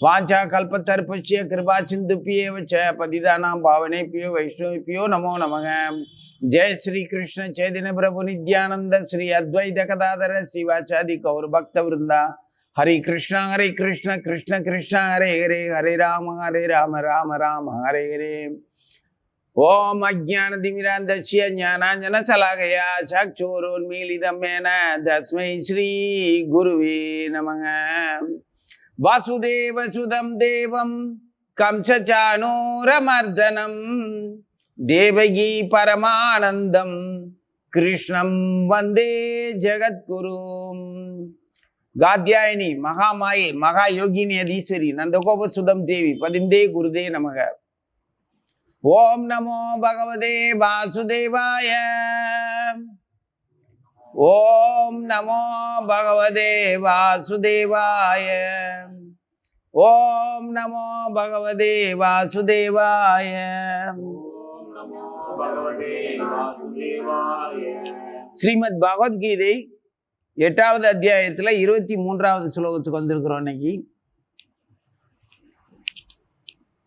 वाचा कल्पतरुभ्य कृपा सिंधुभ्येव च पतितानां पावनेभ्यो वैष्णवेभ्यो नमो नमः। जय श्री कृष्ण चैतन्य प्रभु नित्यानंद श्री अद्वैत गदाधर शिवाचार्य गौर भक्त वृंदा। हरे कृष्ण कृष्ण कृष्ण हरे हरे, हरे राम राम राम हरे हरे। ओम अज्ञानतिमिरान्धस्य ज्ञानाञ्जनशलाकया चक्षुरुन्मीलितं येन तस्मै श्री गुरुवे नमः। वासुदेव सुदं देवं कंसचाणूरमर्दनं देवकी परमानंदं कृष्णं वंदे जगद्गुरुं। गाद्यायनी महामाये महायोगिनी अधीश्वरी नंदगोप सुदम देवी पदिंदे गुरुदे नमः। ओम नमो भगवते वासुदेवाय। ओम नमो भगवते वासुदेवाय। ओम नमो भगवते वासुदेवाय। श्रीमद् भगवद गीதை 8வது அத்தியாயத்துல 23வது ஸ்லோகத்துக்கு வந்திருக்கிறோம் இன்னைக்கு।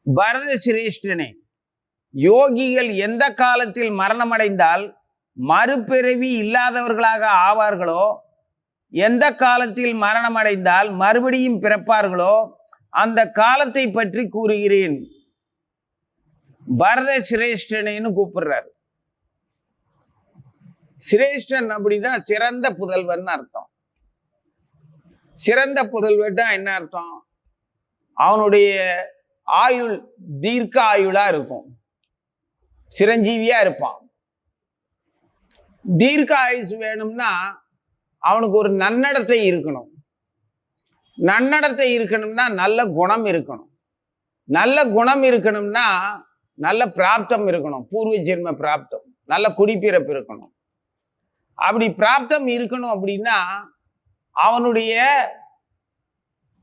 பரத சிரேஷ்டனே, யோகிகள் எந்த காலத்தில் மரணமடைந்தால் மறுபிறவி இல்லாதவர்களாக ஆவார்களோ, எந்த காலத்தில் மரணமடைந்தால் மறுபடியும் பிறப்பார்களோ அந்த காலத்தை பற்றி கூறுகிறேன்। பரத சிரேஷ்டனேன்னு கூப்பிடுறார்। சிரேஷ்டன் அப்படின்னா சிறந்த புதல்வன் அர்த்தம்। சிறந்த புதல்வன் என்ன அர்த்தம்? அவனுடைய ஆயுள் தீர்க்க ஆயுளா இருக்கும், சிரஞ்சீவியா இருப்பான்। தீர்க்க ஆயுசு வேணும்னா அவனுக்கு ஒரு நன்னடத்தை இருக்கணும்। நன்னடத்தை இருக்கணும்னா நல்ல குணம் இருக்கணும்। நல்ல குணம் இருக்கணும்னா நல்ல பிராப்தம் இருக்கணும், பூர்வ ஜென்ம பிராப்தம், நல்ல குடிப்பிறப்பு இருக்கணும்। அப்படி பிராப்தம் இருக்கணும் அப்படின்னா அவனுடைய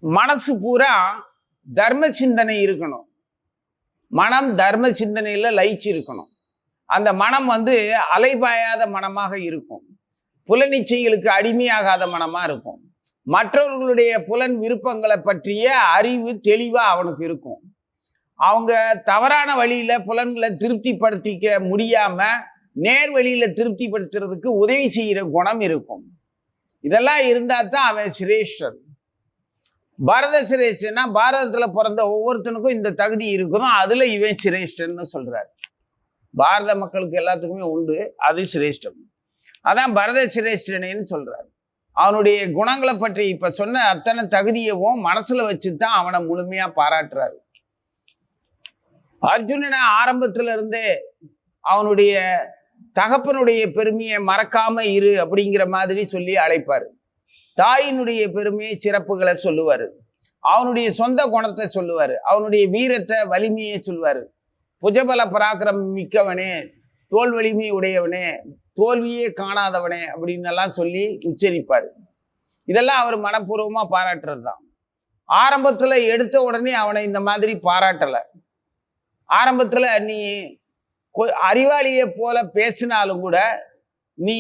மனசு பூரா தர்ம சிந்தனை இருக்கணும்। மனம் தர்ம சிந்தனையில லயிச்சு இருக்கணும்। அந்த மனம் அலைபாயாத மனமாக இருக்கும், புலனிச்சைகளுக்கு அடிமையாகாத மனமா இருக்கும்। மற்றவர்களுடைய புலன் விருப்பங்களை பற்றிய அறிவு தெளிவா அவனுக்கு இருக்கும்। அவங்க தவறான வழியில புலன்களை திருப்திப்படுத்திக்க முடியாம நேர் வழியில திருப்திப்படுத்துறதுக்கு உதவி செய்கிற குணம் இருக்கும்। இதெல்லாம் இருந்தா தான் அவன் சிரேஷ்டன்। பாரத சிரேஷ்டன்னா பாரதத்துல பிறந்த ஒவ்வொருத்தனுக்கும் இந்த தகுதி இருக்கணும், அதுல இவன் சிரேஷ்டன்னு சொல்றாரு। பாரத மக்களுக்கு எல்லாத்துக்குமே உண்டு, அது சிரேஷ்டம்। அதான் பரத சிரேஷ்டனேன்னு சொல்றாரு। அவனுடைய குணங்களை பற்றி இப்ப சொன்ன அத்தனை தகுதியவும் மனசுல வச்சுதான் அவனை முழுமையா பாராட்டுறாரு। அர்ஜுனனை ஆரம்பத்துல இருந்தே அவனுடைய தகப்பனுடைய பெருமையை மறக்காம இரு அப்படிங்கிற மாதிரி சொல்லி அழைப்பாரு। தாயினுடைய பெருமையை சிறப்புகளை சொல்லுவாரு, அவனுடைய சொந்த குணத்தை சொல்லுவாரு, அவனுடைய வீரத்தை வலிமையை சொல்லுவாரு। புஜபல பராக்கிரமம் மிக்கவனே, தோல் வலிமை உடையவனே, தோல்வியே காணாதவனே அப்படின்னு எல்லாம் சொல்லி உச்சரிப்பாரு। இதெல்லாம் அவர் மனப்பூர்வமா பாராட்டுறது தான்। ஆரம்பத்துல எடுத்த உடனே அவனை இந்த மாதிரி பாராட்டல। ஆரம்பத்துல நீ அறிவாளியை போல பேசினாலும் கூட நீ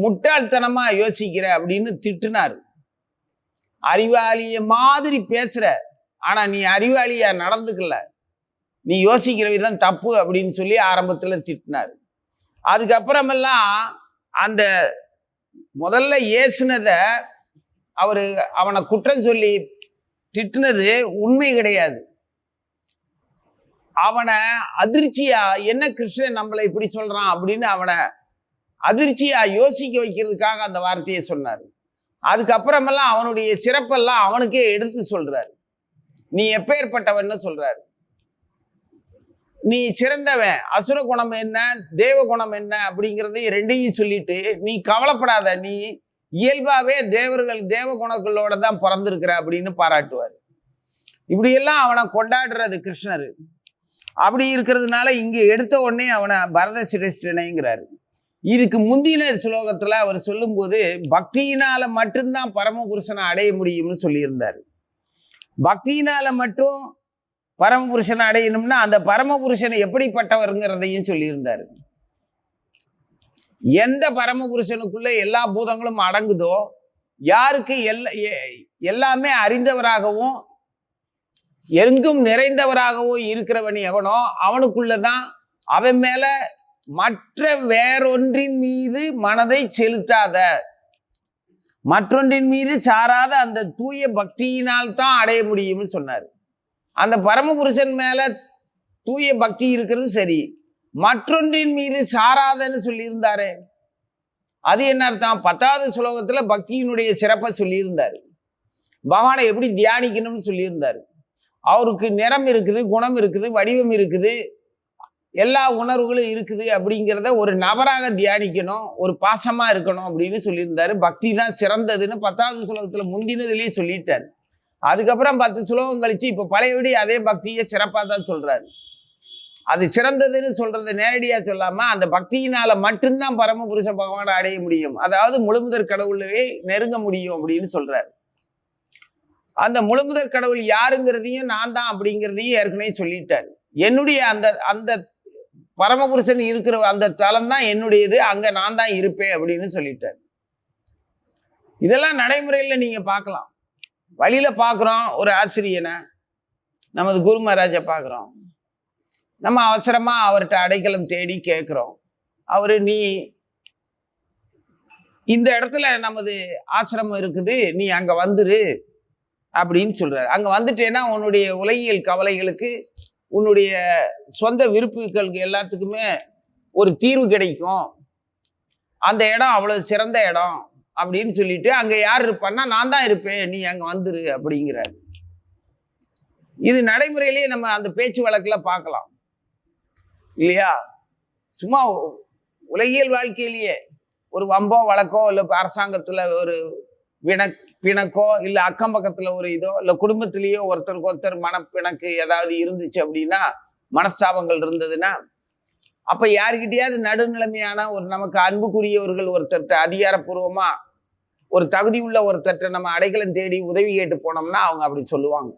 முட்டாள்தனமா யோசிக்கிற அப்படின்னு திட்டுனாரு। அறிவாளிய மாதிரி பேசுற, ஆனா நீ அறிவாளியா நடந்துக்கல, நீ யோசிக்கிற விதம் தப்பு அப்படின்னு சொல்லி ஆரம்பத்துல திட்டினாரு। அதுக்கப்புறமெல்லாம் அந்த முதல்ல ஏசுனத அவனை குற்றம் சொல்லி திட்டினது உண்மை கிடையாது। அவனை அதிர்ச்சியா, என்ன கிருஷ்ணன் நம்மளை இப்படி சொல்றான் அப்படின்னு அவனை அதிர்ச்சியா யோசிக்க வைக்கிறதுக்காக அந்த வார்த்தையை சொன்னாரு। அதுக்கப்புறமெல்லாம் அவனுடைய சிறப்பெல்லாம் அவனுக்கே எடுத்து சொல்றாரு। நீ எப்பேற்பட்டவன்னு சொல்றாரு, நீ சிறந்தவன், அசுர குணம் என்ன தேவ குணம் என்ன அப்படிங்கிறத ரெண்டையும் சொல்லிட்டு நீ கவலைப்படாத, நீ இயல்பாவே தேவ குணங்களோட தான் பிறந்திருக்கிற அப்படின்னு பாராட்டுவார்। இப்படியெல்லாம் அவனை கொண்டாடுறது கிருஷ்ணர்। அப்படி இருக்கிறதுனால இங்க எடுத்த உடனே அவனை பரத சிரேஷ்டனைங்கிறாரு। இதுக்கு முந்தின ஸ்லோகத்துல அவர் சொல்லும்போது பக்தியினால மட்டும்தான் பரமபுருஷனை அடைய முடியும்னு சொல்லியிருந்தாரு। பக்தியினால மட்டும் பரமபுருஷனை அடையணும்னா அந்த பரமபுருஷனை எப்படிப்பட்டவருங்கிறதையும் சொல்லியிருந்தாரு। எந்த பரமபுருஷனுக்குள்ள எல்லா பூதங்களும் அடங்குதோ, யாருக்கு எல்லாமே அறிந்தவராகவும் எங்கும் நிறைந்தவராகவோ இருக்கிறவன் எவனோ அவனுக்குள்ளதான் அவன் மேல மற்ற வேறொன்றின் மீது மனதை செலுத்தாத, மற்றொன்றின் மீது சாராத அந்த தூய பக்தியினால் தான் அடைய முடியும்னு சொன்னார். அந்த பரமபுருஷன் மேல தூய பக்தி இருக்கிறது சரி, மற்றொன்றின் மீது சாராதன்னு சொல்லியிருந்தாரு. அது என்ன அர்த்தம்? 10வது ஸ்லோகத்துல பக்தியினுடைய சிறப்பை சொல்லியிருந்தாரு. பகவானை எப்படி தியானிக்கணும்னு சொல்லியிருந்தாரு. அவருக்கு நிறம் இருக்குது, குணம் இருக்குது, வடிவம் இருக்குது, எல்லா உணர்வுகளும் இருக்குது. அப்படிங்கிறத ஒரு நபராக தியானிக்கணும், ஒரு பாசமா இருக்கணும் அப்படின்னு சொல்லியிருந்தாரு. பக்தி தான் சிறந்ததுன்னு 10வது ஸ்லோகத்துல முந்தினதுலேயே சொல்லிட்டாரு. அதுக்கப்புறம் 10 ஸ்லோகம் கழிச்சு இப்ப பழையபடி அதே பக்தியை சிறப்பாக தான் சொல்றாரு. அது சிறந்ததுன்னு சொல்றதை நேரடியா சொல்லாம அந்த பக்தியினால மட்டும்தான் பரமபுருஷ பகவானை அடைய முடியும், அதாவது முழுமுதற் கடவுளவே நெருங்க முடியும் அப்படின்னு சொல்றாரு. அந்த முழுமுதற் கடவுள் யாருங்கிறதையும் நான் தான் அப்படிங்கிறதையும் ஏற்கனவே சொல்லிட்டாரு. என்னுடைய அந்த அந்த பரமபுருஷன் இருக்கிற அந்த தலம் தான் என்னுடையது, அங்க நான் தான் இருப்பேன் அப்படின்னு சொல்லிட்டாரு. இதெல்லாம் நடைமுறையில நீங்க பார்க்கலாம். வழியில பார்க்குறோம் ஒரு ஆசிரியனை, நமது குரு மகாராஜை பார்க்குறோம். நம்ம அவசரமா அவர்கிட்ட அடைக்கலம் தேடி கேட்குறோம். அவரு நீ இந்த இடத்துல நமது ஆசிரமம் இருக்குது, நீ அங்க வந்துரு அப்படின்னு சொல்றாரு. அங்க வந்துட்டேன்னா உன்னுடைய உலகியல் கவலைகளுக்கு, உன்னுடைய சொந்த விருப்புகளுக்கு எல்லாத்துக்குமே ஒரு தீர்வு கிடைக்கும். அந்த இடம் அவ்வளவு சிறந்த இடம் அப்படின்னு சொல்லிட்டு அங்க யார் இருப்பான்னா நான் தான் இருப்பேன், நீ அங்க வந்துரு அப்படிங்கிறாரு. இது நடைமுறையிலேயே நம்ம அந்த பேச்சு வழக்குல பார்க்கலாம் இல்லையா? சும்மா உலகியல் வாழ்க்கையிலேயே ஒரு வம்போ வழக்கோ இல்லை அரசாங்கத்துல ஒரு பிணக்கோ இல்லை அக்கம் பக்கத்துல ஒரு இதோ இல்லை குடும்பத்திலேயோ ஒருத்தருக்கு ஒருத்தர் மனப்பிணக்கு ஏதாவது இருந்துச்சு அப்படின்னா, மனஸ்தாபங்கள் இருந்ததுன்னா, அப்ப யாருக்கிட்டையாவது நடுநிலைமையான ஒரு நமக்கு அன்புக்குரியவர்கள் ஒருத்தர்கிட்ட அதிகாரப்பூர்வமா ஒரு தகுதி உள்ள ஒருத்தர்கிட்ட நம்ம அடைக்கலம் தேடி உதவி கேட்டு போனோம்னா அவங்க அப்படி சொல்லுவாங்க,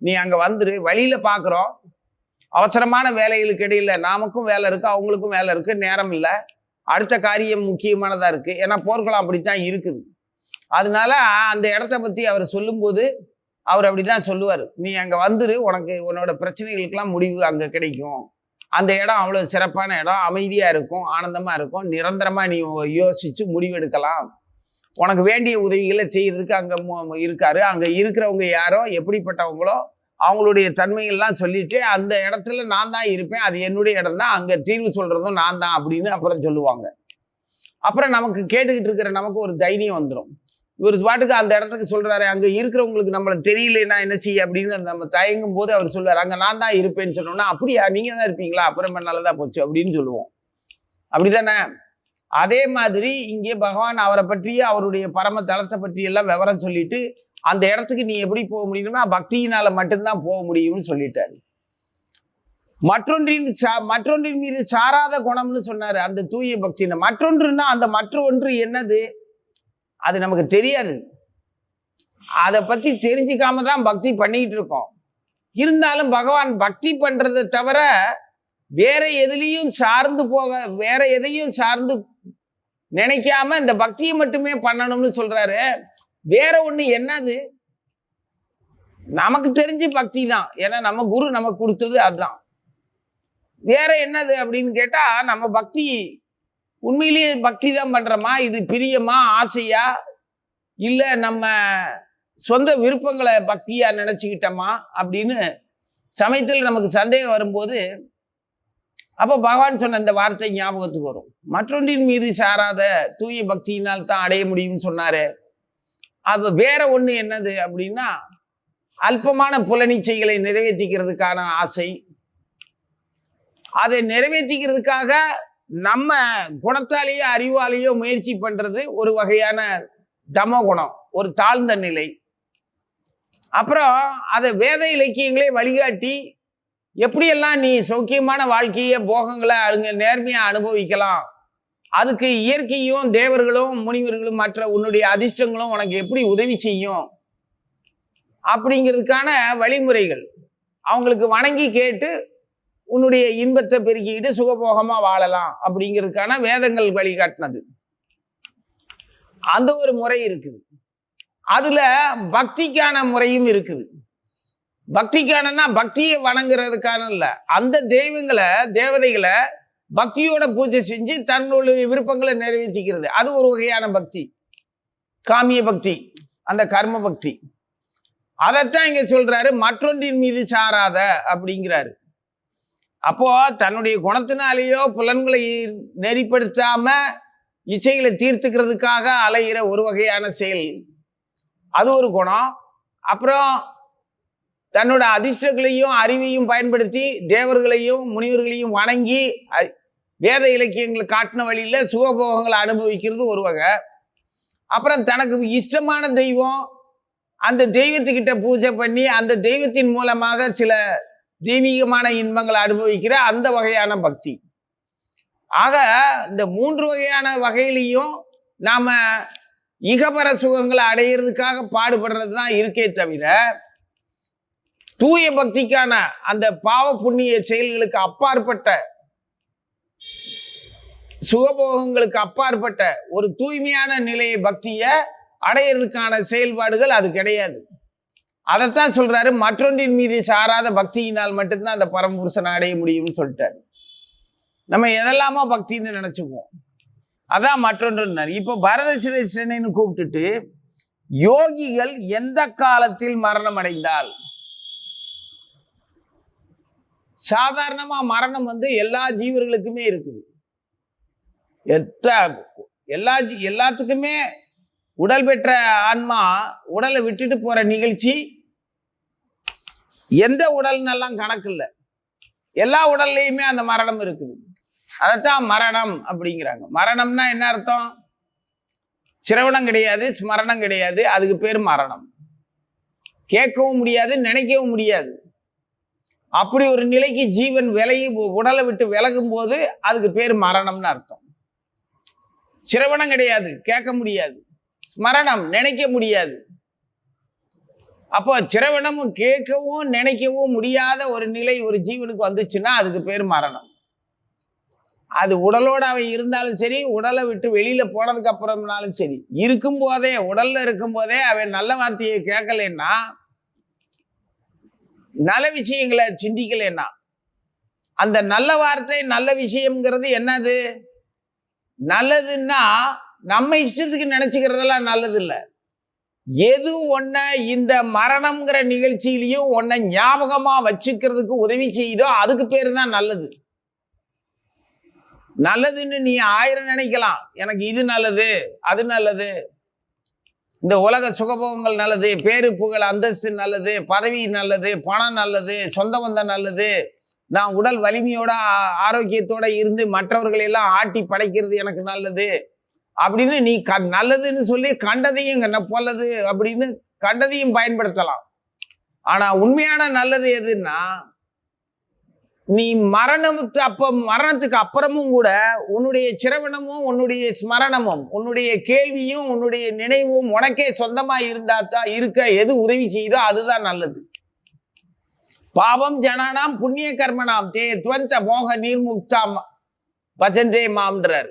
நீ அங்க வந்துரு. வழியில பாக்குறோம், அவசரமான வேலைகளுக்கு இடையில நமக்கும் வேலை இருக்கு, அவங்களுக்கும் வேலை இருக்கு, நேரம் இல்லை, அடுத்த காரியம் முக்கியமானதா இருக்கு. ஏன்னா போர்க்களம் அப்படித்தான் இருக்குது. அதனால அந்த இடத்த பத்தி அவர் சொல்லும்போது அவர் அப்படிதான் சொல்லுவார், நீ அங்க வந்துரு, உனக்கு உன்னோட பிரச்சனைகளுக்கெல்லாம் முடிவு அங்க கிடைக்கும். அந்த இடம் அவ்வளவு சிறப்பான இடம், அமைதியா இருக்கும், ஆனந்தமா இருக்கும், நிரந்தரமா நீ யோசிச்சு முடிவெடுக்கலாம். உனக்கு வேண்டிய உதவிகளை செய்யறதுக்கு அங்க இருக்காரு. அங்க இருக்கிறவங்க யாரோ எப்படிப்பட்டவங்களோ அவங்களுடைய தன்மைகள்லாம் சொல்லிட்டு அந்த இடத்துல நான் தான் இருப்பேன், அது என்னுடைய இடம் தான், அங்க தீர்வு சொல்றதும் நான் தான் அப்படின்னு அப்புறம் சொல்லுவாங்க. அப்புறம் நமக்கு கேட்டுக்கிட்டு இருக்கிற நமக்கு ஒரு தைரியம் வந்துடும். இவர் பாட்டுக்கு அந்த இடத்துக்கு சொல்றாரு, அங்க இருக்கிறவங்களுக்கு நம்மள தெரியலன்னா என்ன செய்ய அப்படின்னு நம்ம தயங்கும் போது அவர் சொல்றாரு, அங்க நான் தான் இருப்பேன்னு சொன்னோம்னா, அப்படியா நீங்க தான் இருப்பீங்களா, அப்புறம் நல்லதா போச்சு அப்படின்னு சொல்லுவோம். அப்படித்தானே? அதே மாதிரி இங்கே பகவான் அவரை பற்றி அவருடைய பரம தளத்தை பற்றி எல்லாம் விவரம் சொல்லிட்டு அந்த இடத்துக்கு நீ எப்படி போக முடியும்னா பக்தியினால மட்டும்தான் போக முடியும்னு சொல்லிட்டாரு. மற்றொன்றின் மீது சாராத குணம்னு சொன்னாரு அந்த தூய பக்தியின. மற்றொன்றுன்னா அந்த மற்ற ஒன்று என்னது அது நமக்கு தெரியாது. அதை பத்தி தெரிஞ்சுக்காம தான் பக்தி பண்ணிட்டு இருக்கோம். இருந்தாலும் பகவான் பக்தி பண்றதை தவிர வேற எதுலையும் சார்ந்து வேற எதையும் சார்ந்து நினைக்காம இந்த பக்தியை மட்டுமே பண்ணணும்னு சொல்றாரு. வேற ஒண்ணு என்னது? நமக்கு தெரிஞ்சு பக்தி தான், ஏன்னா நம்ம குரு நமக்கு கொடுத்தது அதுதான். வேற என்னது அப்படின்னு கேட்டா, நம்ம பக்தி உண்மையிலேயே பக்தி தான் பண்றோமா, இது பிரியமா, ஆசையா, இல்ல நம்ம சொந்த விருப்பங்களை பக்தியா நினைச்சுக்கிட்டோமா அப்படின்னு சமயத்தில் நமக்கு சந்தேகம் வரும்போது அப்ப பகவான் சொன்ன இந்த வார்த்தை ஞாபகத்துக்கு வரும். மற்றொன்றின் மீது சாராத தூய பக்தியினால் தான் அடைய முடியும்னு சொன்னாரு. அது வேற ஒண்ணு என்னது அப்படின்னா, அல்பமான புலனிச்சைகளை நிறைவேற்றிக்கிறதுக்கான ஆசை. அதை நிறைவேற்றிக்கிறதுக்காக நம்ம குணத்தாலேயோ அறிவாலேயோ முயற்சி பண்றது ஒரு வகையான தமோ குணம், ஒரு தாழ்ந்த நிலை. அப்புறம் அதை வேத இலக்கியங்களே வழிகாட்டி எப்படியெல்லாம் நீ சௌக்கியமான வாழ்க்கையை போகங்களை நேர்மையா அனுபவிக்கலாம், அதுக்கு இயற்கையும் தேவர்களும் முனிவர்களும் மற்ற உன்னுடைய அதிர்ஷ்டங்களும் உனக்கு எப்படி உதவி செய்யும் அப்படிங்கிறதுக்கான வழிமுறைகள் அவங்களுக்கு வணங்கி கேட்டு உன்னுடைய இன்பத்தை பெருக்கிக்கிட்டு சுகபோகமா வாழலாம் அப்படிங்கிறதுக்கான வேதங்கள் வழிகாட்டினது. அந்த ஒரு முறை இருக்குது. அதுல பக்திக்கான முறையும் இருக்குது. பக்திக்கானன்னா பக்தியை வணங்குறதுக்கான இல்ல, அந்த தேவதைகளை பக்தியோட பூஜை செஞ்சு தன்னுடைய விருப்பங்களை நிறைவேற்றிக்கிறது. அது ஒரு வகையான பக்தி, காமிய பக்தி, அந்த கர்ம பக்தி. அதைத்தான் இங்க சொல்றாரு, மற்றொன்றின் மீது சாராத அப்படிங்கிறாரு. அப்போ தன்னுடைய குணத்தினாலேயோ புலன்களை நெறிப்படுத்தாம இச்சைகளை தீர்த்துக்கிறதுக்காக அலைகிற ஒரு வகையான செயல், அது ஒரு குணம். அப்புறம் தன்னோட அதிர்ஷ்டங்களையும் அறிவையும் பயன்படுத்தி தேவர்களையும் முனிவர்களையும் வணங்கி வேத இலக்கியங்களை காட்டின வழியில சுகபோகங்களை அனுபவிக்கிறது ஒரு வகை. அப்புறம் தனக்கு இஷ்டமான தெய்வம், அந்த தெய்வத்துக்கிட்ட பூஜை பண்ணி அந்த தெய்வத்தின் மூலமாக சில தெய்வீகமான இன்பங்களை அனுபவிக்கிற அந்த வகையான பக்தி. ஆக இந்த 3 வகையான வகையிலையும் நாம இகபர சுகங்களை அடையிறதுக்காக பாடுபடுறது தான் இருக்கே தவிர, தூய பக்திக்கான அந்த பாவ புண்ணிய செயல்களுக்கு அப்பாற்பட்ட, சுகபோகங்களுக்கு அப்பாற்பட்ட ஒரு தூய்மையான நிலையை பக்தியை அடையிறதுக்கான செயல்பாடுகள் அது கிடையாது. அதைத்தான் சொல்றாரு, மற்றொன்றின் மீது சாராத பக்தியினால் மட்டும்தான் அந்த பரமபுருஷனை அடைய முடியும்னு சொல்லிட்டாரு. நம்ம எதெல்லாமோ பக்தின்னு நினைச்சுக்குவோம், அதான் மற்றொன்று. இப்போ பரத சிரேஷ்டனைன்னு கூப்பிட்டுட்டு, யோகிகள் எந்த காலத்தில் மரணம் அடைந்தால், சாதாரணமா மரணம் எல்லா ஜீவர்களுக்குமே இருக்குது. எல்லாத்துக்குமே உடல் பெற்ற ஆன்மா உடலை விட்டுட்டு போற நிகழ்ச்சி எந்த உடல்னெல்லாம் கணக்கு இல்லை, எல்லா உடல்லையுமே அந்த மரணம் இருக்குது. அதைத்தான் மரணம் அப்படிங்கிறாங்க. மரணம்னா என்ன அர்த்தம்? சிரவணம் கிடையாது, ஸ்மரணம் கிடையாது, அதுக்கு பேர் மரணம். கேட்கவும் முடியாது, நினைக்கவும் முடியாது. அப்படி ஒரு நிலைக்கு ஜீவன் உடலை விட்டு விலகும் போது அதுக்கு பேர் மரணம்னு அர்த்தம். சிரவணம் கிடையாது, கேட்க முடியாது. ஸ்மரணம், நினைக்க முடியாது. அப்போ சிரவணமும் கேட்கவும் நினைக்கவும் முடியாத ஒரு நிலை ஒரு ஜீவனுக்கு வந்துச்சுன்னா அதுக்கு பேர் மரணம். அது உடலோட அவன் இருந்தாலும் சரி, உடலை விட்டு வெளியில போனதுக்கு அப்புறம்னாலும் சரி, இருக்கும் போதே, உடல்ல இருக்கும் போதே அவன் நல்ல வார்த்தையை கேட்கலன்னா, நல்ல விஷயங்களை சிந்திக்கலன்னா, அந்த நல்ல வார்த்தை நல்ல விஷயம்ங்கிறது என்னது? நல்லதுன்னா நம்ம இஷ்டத்துக்கு நினைச்சுக்கிறதெல்லாம் நல்லது இல்லை. எது ஒன்ன இந்த மரணம்ங்கிற நிகழ்ச்சியிலையும் ஒன்ன ஞாபகமா வச்சுக்கிறதுக்கு உதவி செய்யுதோ அதுக்கு பேரு தான் நல்லது. நல்லதுன்னு நீ 1000 நினைக்கலாம். எனக்கு இது நல்லது, அது நல்லது, இந்த உலக சுகபோகங்கள் நல்லது, பேரு புகழ் அந்தஸ்து நல்லது, பதவி நல்லது, பணம் நல்லது, சொந்த பந்தம் நல்லது, நான் உடல் வலிமையோட ஆரோக்கியத்தோட இருந்து மற்றவர்களை எல்லாம் ஆட்டி படைக்கிறது எனக்கு நல்லது அப்படின்னு நீ நல்லதுன்னு சொல்லி கண்டதையும் பொல்லது அப்படின்னு கண்டதையும் பயன்படுத்தலாம். ஆனா உண்மையான நல்லது எதுன்னா, நீ மரணத்துக்கு அப்புறமும் கூட உன்னுடைய சிரவணமும் உன்னுடைய ஸ்மரணமும் உன்னுடைய கேள்வியும் உன்னுடைய நினைவும் உனக்கே சொந்தமா இருந்தாதான் இருக்க எது உதவி செய்யுதோ அதுதான் நல்லது. பாவம் ஜனானாம் புண்ணிய கர்மனாம் தே துவந்த மோக நீர்முக்தாம் பஜந்தே மாம்ன்றார்.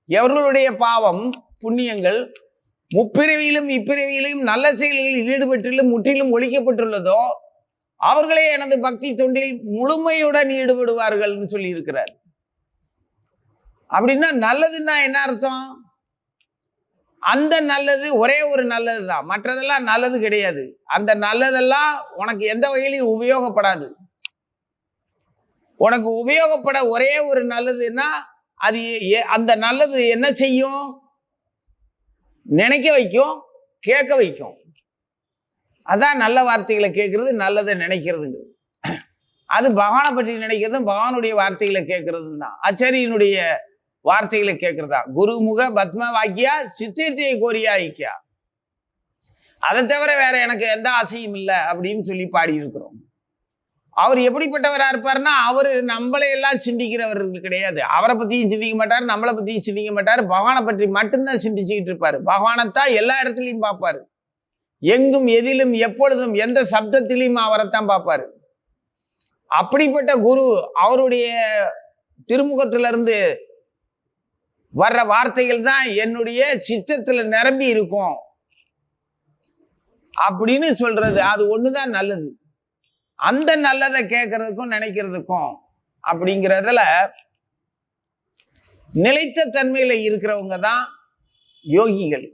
எவர்களுடைய பாவம் புண்ணியங்கள் முப்பிறவியிலும் இப்பிறவியிலும் நல்ல செயல்களில் ஈடுபட்டிலும் முற்றிலும் ஒழிக்கப்பட்டுள்ளதோ அவர்களே எனது பக்தி தொண்டில் முழுமையுடன் ஈடுபடுவார்கள் சொல்லி இருக்கிறார். அப்படின்னா நல்லதுன்னா என்ன அர்த்தம்? அந்த நல்லது ஒரே ஒரு நல்லது தான், மற்றதெல்லாம் நல்லது கிடையாது. அந்த நல்லதெல்லாம் உனக்கு எந்த வகையிலும் உபயோகப்படாது. உனக்கு உபயோகப்பட ஒரே ஒரு நல்லதுன்னா அது அந்த நல்லது என்ன செய்யும்? நினைக்க வைக்கும், கேட்க வைக்கும். அதான் நல்ல வார்த்தைகளை கேட்கறது, நல்லதை நினைக்கிறதுங்கிறது. அது பகவானை பற்றி நினைக்கிறதும் பகவானுடைய வார்த்தைகளை கேட்கறதும் தான். ஆச்சாரியனுடைய வார்த்தைகளை கேட்கறதா. குருமுக பத்ம வாக்கியா சித்தியத்தை கோரியா ஐக்கியா. அதை தவிர வேற எனக்கு எந்த ஆசையும் இல்லை அப்படின்னு சொல்லி பாடி இருக்கிறோம். அவர் எப்படிப்பட்டவரா இருப்பாருன்னா, அவர் நம்மளை எல்லாம் சிந்திக்கிறவர்கள் கிடையாது. அவரை பத்தியும் சிந்திக்க மாட்டார், நம்மளை பத்தியும் சிந்திக்க மாட்டார். பகவானை பற்றி மட்டும்தான் சிந்திச்சுக்கிட்டு இருப்பாரு. பகவானைத்தான் எல்லா இடத்துலையும் பார்ப்பாரு. எங்கும் எதிலும் எப்பொழுதும் எந்த சப்தத்திலையும் அவரைத்தான் பார்ப்பாரு. அப்படிப்பட்ட குரு அவருடைய திருமுகத்திலிருந்து வர்ற வார்த்தைகள் தான் என்னுடைய சித்தத்துல நிரம்பி இருக்கும் அப்படின்னு சொல்றது. அது ஒண்ணுதான் நல்லது. அந்த நல்லதை கேட்கறதுக்கும் நினைக்கிறதுக்கும் அப்படிங்கிறதுல நிலைத்த தன்மையில இருக்கிறவங்க தான் யோகிகள்.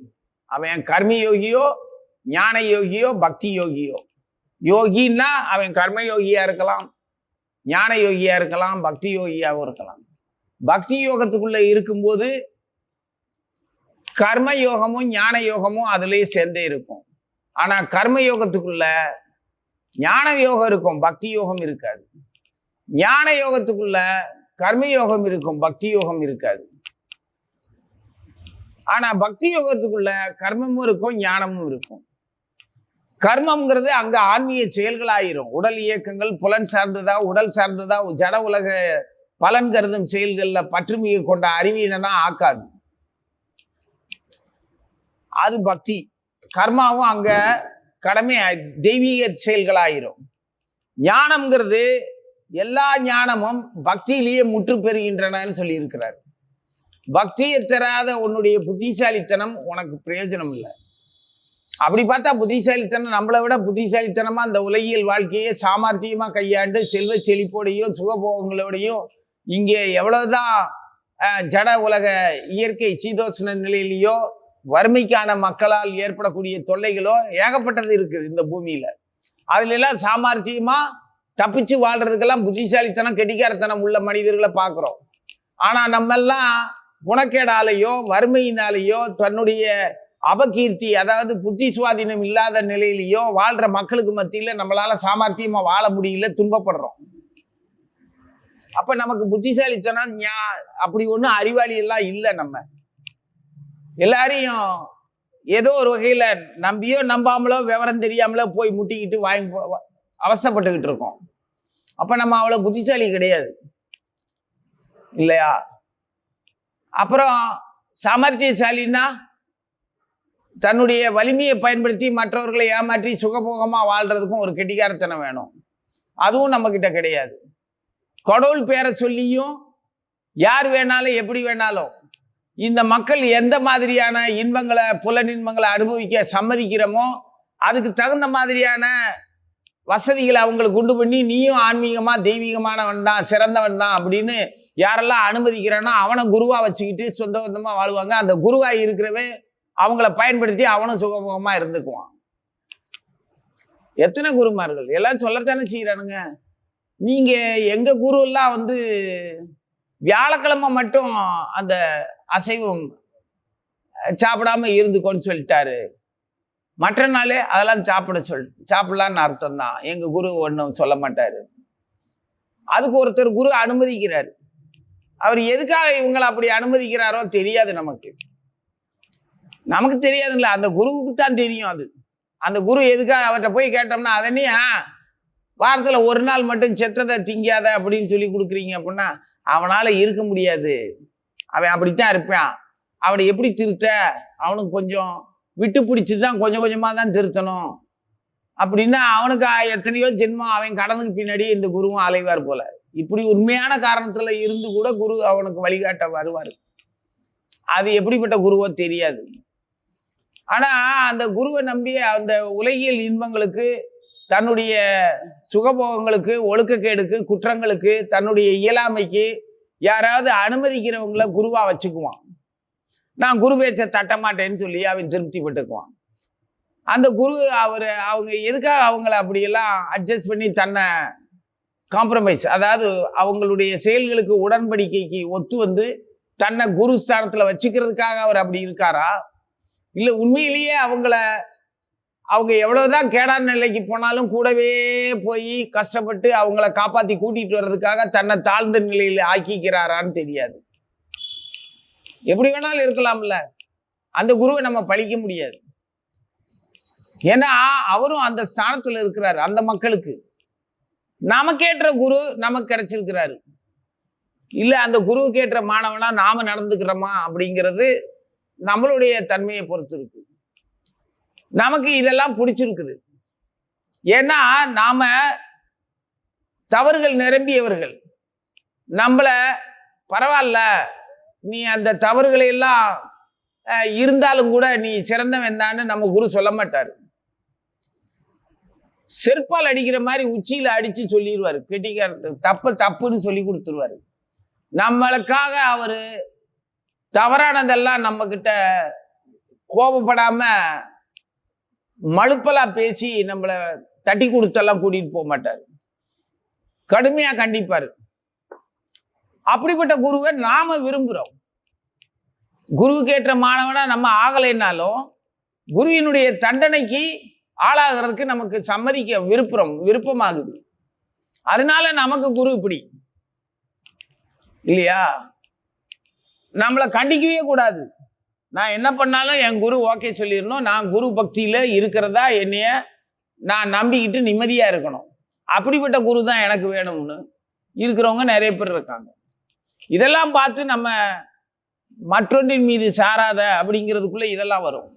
அவன் கர்ம யோகியோ, ஞான யோகியோ, பக்தி யோகியோ. யோகின்னா அவன் கர்ம யோகியா இருக்கலாம், ஞான யோகியா இருக்கலாம், பக்தி யோகியாவும் இருக்கலாம். பக்தி யோகத்துக்குள்ள இருக்கும்போது கர்ம யோகமும் ஞான யோகமும் அதுலயே சேர்ந்தே இருக்கும். ஆனா கர்ம யோகத்துக்குள்ள ஞான யோகம் இருக்கும், பக்தி யோகம் இருக்காது. ஞான யோகத்துக்குள்ள கர்ம யோகம் இருக்கும், பக்தி யோகம் இருக்காது. ஆனா பக்தி யோகத்துக்குள்ள கர்மமும் இருக்கும், ஞானமும் இருக்கும். கர்மம்ங்கிறது அங்க ஆன்மீக செயல்களாயிரும். உடல் இயக்கங்கள், புலன் சார்ந்ததா, உடல் சார்ந்ததா, ஜட உலக பலன் கருதும் செயல்கள்ல பற்றுமையை கொண்ட அறிவியனா ஆக்காது. அது பக்தி. கர்மாவும் அங்க கடமை தெய்வீக செயல்களாயிரும். ஞானம்ங்கிறது எல்லா ஞானமும் பக்தியிலேயே முற்று பெறுகின்றனன்னு சொல்லி இருக்கிறார். பக்தியை தராத உன்னுடைய புத்திசாலித்தனம் உனக்கு பிரயோஜனம் இல்லை. அப்படி பார்த்தா புத்திசாலித்தனம் நம்மளை விட புத்திசாலித்தனமா அந்த உலகியல் வாழ்க்கையை சாமர்த்தியமா கையாண்டு செல்வ செழிப்போடையும் சுகபோகங்களோடையும் இங்கே எவ்வளவுதான் ஜட உலக இயற்கை சீதோஷ்ண நிலையிலையோ வறுமைக்கான மக்களால் ஏற்படக்கூடிய தொல்லைகளோ ஏகப்பட்டது இருக்குது இந்த பூமியில. அதுல எல்லாம் சாமர்த்தியமா தப்பிச்சு வாழ்றதுக்கெல்லாம் புத்திசாலித்தனம், கெட்டிக்காரத்தனம் உள்ள மனிதர்களை பார்க்குறோம். ஆனா நம்ம எல்லாம் குணக்கேடாலேயோ வறுமையினாலேயோ தன்னுடைய அபகீர்த்தி, அதாவது புத்தி சுவாதீனம் இல்லாத நிலையிலையோ வாழ்ற மக்களுக்கு மத்தியில நம்மளால சாமர்த்தியமா வாழ முடியல, துன்பப்படுறோம். அப்ப நமக்கு புத்திசாலித்தனம் அப்படி ஒன்றும் அறிவாளி எல்லாம் இல்லை. நம்ம எல்லாரையும் ஏதோ ஒரு வகையில நம்பியோ நம்பாமலோ விவரம் தெரியாமலோ போய் முட்டிக்கிட்டு வாங்கி அவசப்பட்டுக்கிட்டு இருக்கோம். அப்ப நம்ம அவ்வளவு புத்திசாலி கிடையாது இல்லையா? அப்புறம் சாமர்த்தியசாலின்னா தன்னுடைய வலிமையை பயன்படுத்தி மற்றவர்களை ஏமாற்றி சுகபோகமா வாழ்றதுக்கும் ஒரு கெட்டிக்காரத்தனம் வேணும். அதுவும் நம்ம கிட்ட கிடையாது. கடவுள் பேரை சொல்லியும் யார் வேணாலும் எப்படி வேணாலும் இந்த மக்கள் எந்த மாதிரியான இன்பங்களை, புலனின்பங்களை அனுபவிக்க சம்மதிக்கிறோமோ அதுக்கு தகுந்த மாதிரியான வசதிகளை அவங்களுக்கு உண்டு பண்ணி நீயும் ஆன்மீகமா தெய்வீகமானவன் தான், சிறந்தவன் தான் அப்படின்னு யாரெல்லாம் அனுமதிக்கிறானோ அவனை குருவா வச்சுக்கிட்டு சொந்த சொந்தமா வாழ்வாங்க. அந்த குருவா இருக்கிறவே அவங்கள பயன்படுத்தி அவனும் சுகமுகமா இருந்துக்குவான். எத்தனை குருமார்கள் எல்லாம் சொல்லத்தானே செய்யறானுங்க. நீங்க எங்க குரு எல்லாம் வியாழக்கிழமை மட்டும் அந்த அசைவம் சாப்பிடாம இருந்துக்கோன்னு சொல்லிட்டாரு, மற்ற நாளே அதெல்லாம் சாப்பிடலான்னு அர்த்தம் தான். எங்க குரு ஒன்றும் சொல்ல மாட்டாரு. அதுக்கு ஒருத்தர் குரு அனுமதிக்கிறாரு. அவர் எதுக்காக இவங்களை அப்படி அனுமதிக்கிறாரோ தெரியாது. நமக்கு தெரியாதுங்களா, அந்த குருவுக்கு தான் தெரியும். அது அந்த குரு எதுக்காக அவர்கிட்ட போய் கேட்டோம்னா அதனே வாரத்தில் ஒரு நாள் மட்டும் செத்ததை திங்காத அப்படின்னு சொல்லி கொடுக்குறீங்க அப்படின்னா அவனால் இருக்க முடியாது, அவன் அப்படித்தான் இருப்பான், அவனை எப்படி திருத்த, அவனுக்கு கொஞ்சம் விட்டு பிடிச்சி தான் கொஞ்சம் கொஞ்சமாக தான் திருத்தணும் அப்படின்னா அவனுக்கு எத்தனையோ ஜென்மம் அவன் கடனுக்கு பின்னாடி இந்த குருவும் அலைவார் போல. இப்படி உண்மையான காரணத்துல இருந்து கூட குரு அவனுக்கு வழிகாட்ட வருவார். அது எப்படிப்பட்ட குருவோ தெரியாது. ஆனா அந்த குருவை நம்பி அந்த உலகியல் இன்பங்களுக்கு, தன்னுடைய சுகபோகங்களுக்கு, ஒழுக்கக்கேடுக்கு, குற்றங்களுக்கு, தன்னுடைய இயலாமைக்கு யாராவது அனுமதிக்கிறவங்கள குருவா வச்சுக்குவான். நான் குரு பேச்சை தட்ட மாட்டேன்னு சொல்லி அவன் திருப்தி பட்டுக்குவான். அந்த குரு அவங்க எதுக்காக அவங்கள அப்படியெல்லாம் அட்ஜஸ்ட் பண்ணி தன்னை காம்ப்ரமைஸ், அதாவது அவங்களுடைய செயல்களுக்கு உடன்படிக்கைக்கு ஒத்து தன்னை குரு ஸ்தானத்துல வச்சுக்கிறதுக்காக அவர் அப்படி இருக்காரா, இல்லை உண்மையிலேயே அவங்க எவ்வளவுதான் கேடான நிலைக்கு போனாலும் கூடவே போய் கஷ்டப்பட்டு அவங்கள காப்பாத்தி கூட்டிட்டு வர்றதுக்காக தன்னை தாழ்ந்த நிலையில ஆக்கிக்கிறாரான்னு தெரியாது. எப்படி வேணாலும் இருக்கலாம்ல. அந்த குருவை நம்ம பழிக்க முடியாது. ஏன்னா அவரும் அந்த ஸ்தானத்துல இருக்கிறாரு. அந்த மக்களுக்கு நமக்கேற்ற குரு நமக்கு கிடைச்சிருக்கிறாரு. இல்ல அந்த குருவுக்கு ஏற்ற மாணவனா நாம நடந்துக்கிறோமா அப்படிங்கிறது நம்மளுடைய தன்மையை பொறுத்து இருக்கு. நமக்கு இதெல்லாம் பிடிச்சிருக்குது. ஏன்னா நாம தவறுகள் நிரம்பியவர்கள். நம்மள பரவாயில்ல, நீ அந்த தவறுகளை எல்லாம் இருந்தாலும் கூட நீ சிறந்தவன் தான்னு நம்ம குரு சொல்ல மாட்டாரு. செருப்பால் அடிக்கிற மாதிரி உச்சியில அடிச்சு சொல்லிடுவாரு, கெட்டிக்காரத்து தப்பு தப்புன்னு சொல்லி கொடுத்துருவாரு. நம்மளுக்காக அவரு தவறானதெல்லாம் நம்ம கிட்ட கோபப்படாம மழுப்பலா பேசி நம்மளை தட்டி கொடுத்தெல்லாம் கூட்டிட்டு போக மாட்டாரு, கடுமையா கண்டிப்பாரு. அப்படிப்பட்ட குருவை நாம விரும்புகிறோம். குருவுக்கு ஏற்ற மாணவனா நம்ம ஆகலைன்னாலும் குருவினுடைய தண்டனைக்கு ஆளாகிறதுக்கு நமக்கு சம்மதிக்க விருப்பமாகுது. அதனால நமக்கு குரு இப்படி இல்லையா? நம்மளை கண்டிக்கவே கூடாது. நான் என்ன பண்ணாலும் என் குரு ஓகே சொல்லிடணும். நான் குரு பக்தியில இருக்கிறதா என்னைய நான் நம்பிக்கிட்டு நிம்மதியா இருக்கணும். அப்படிப்பட்ட குரு தான் எனக்கு வேணும்னு இருக்கிறவங்க நிறைய பேர் இருக்காங்க. இதெல்லாம் பார்த்து நம்ம மற்றொன்றின் மீது சாராத அப்படிங்கிறதுக்குள்ள இதெல்லாம் வரும்.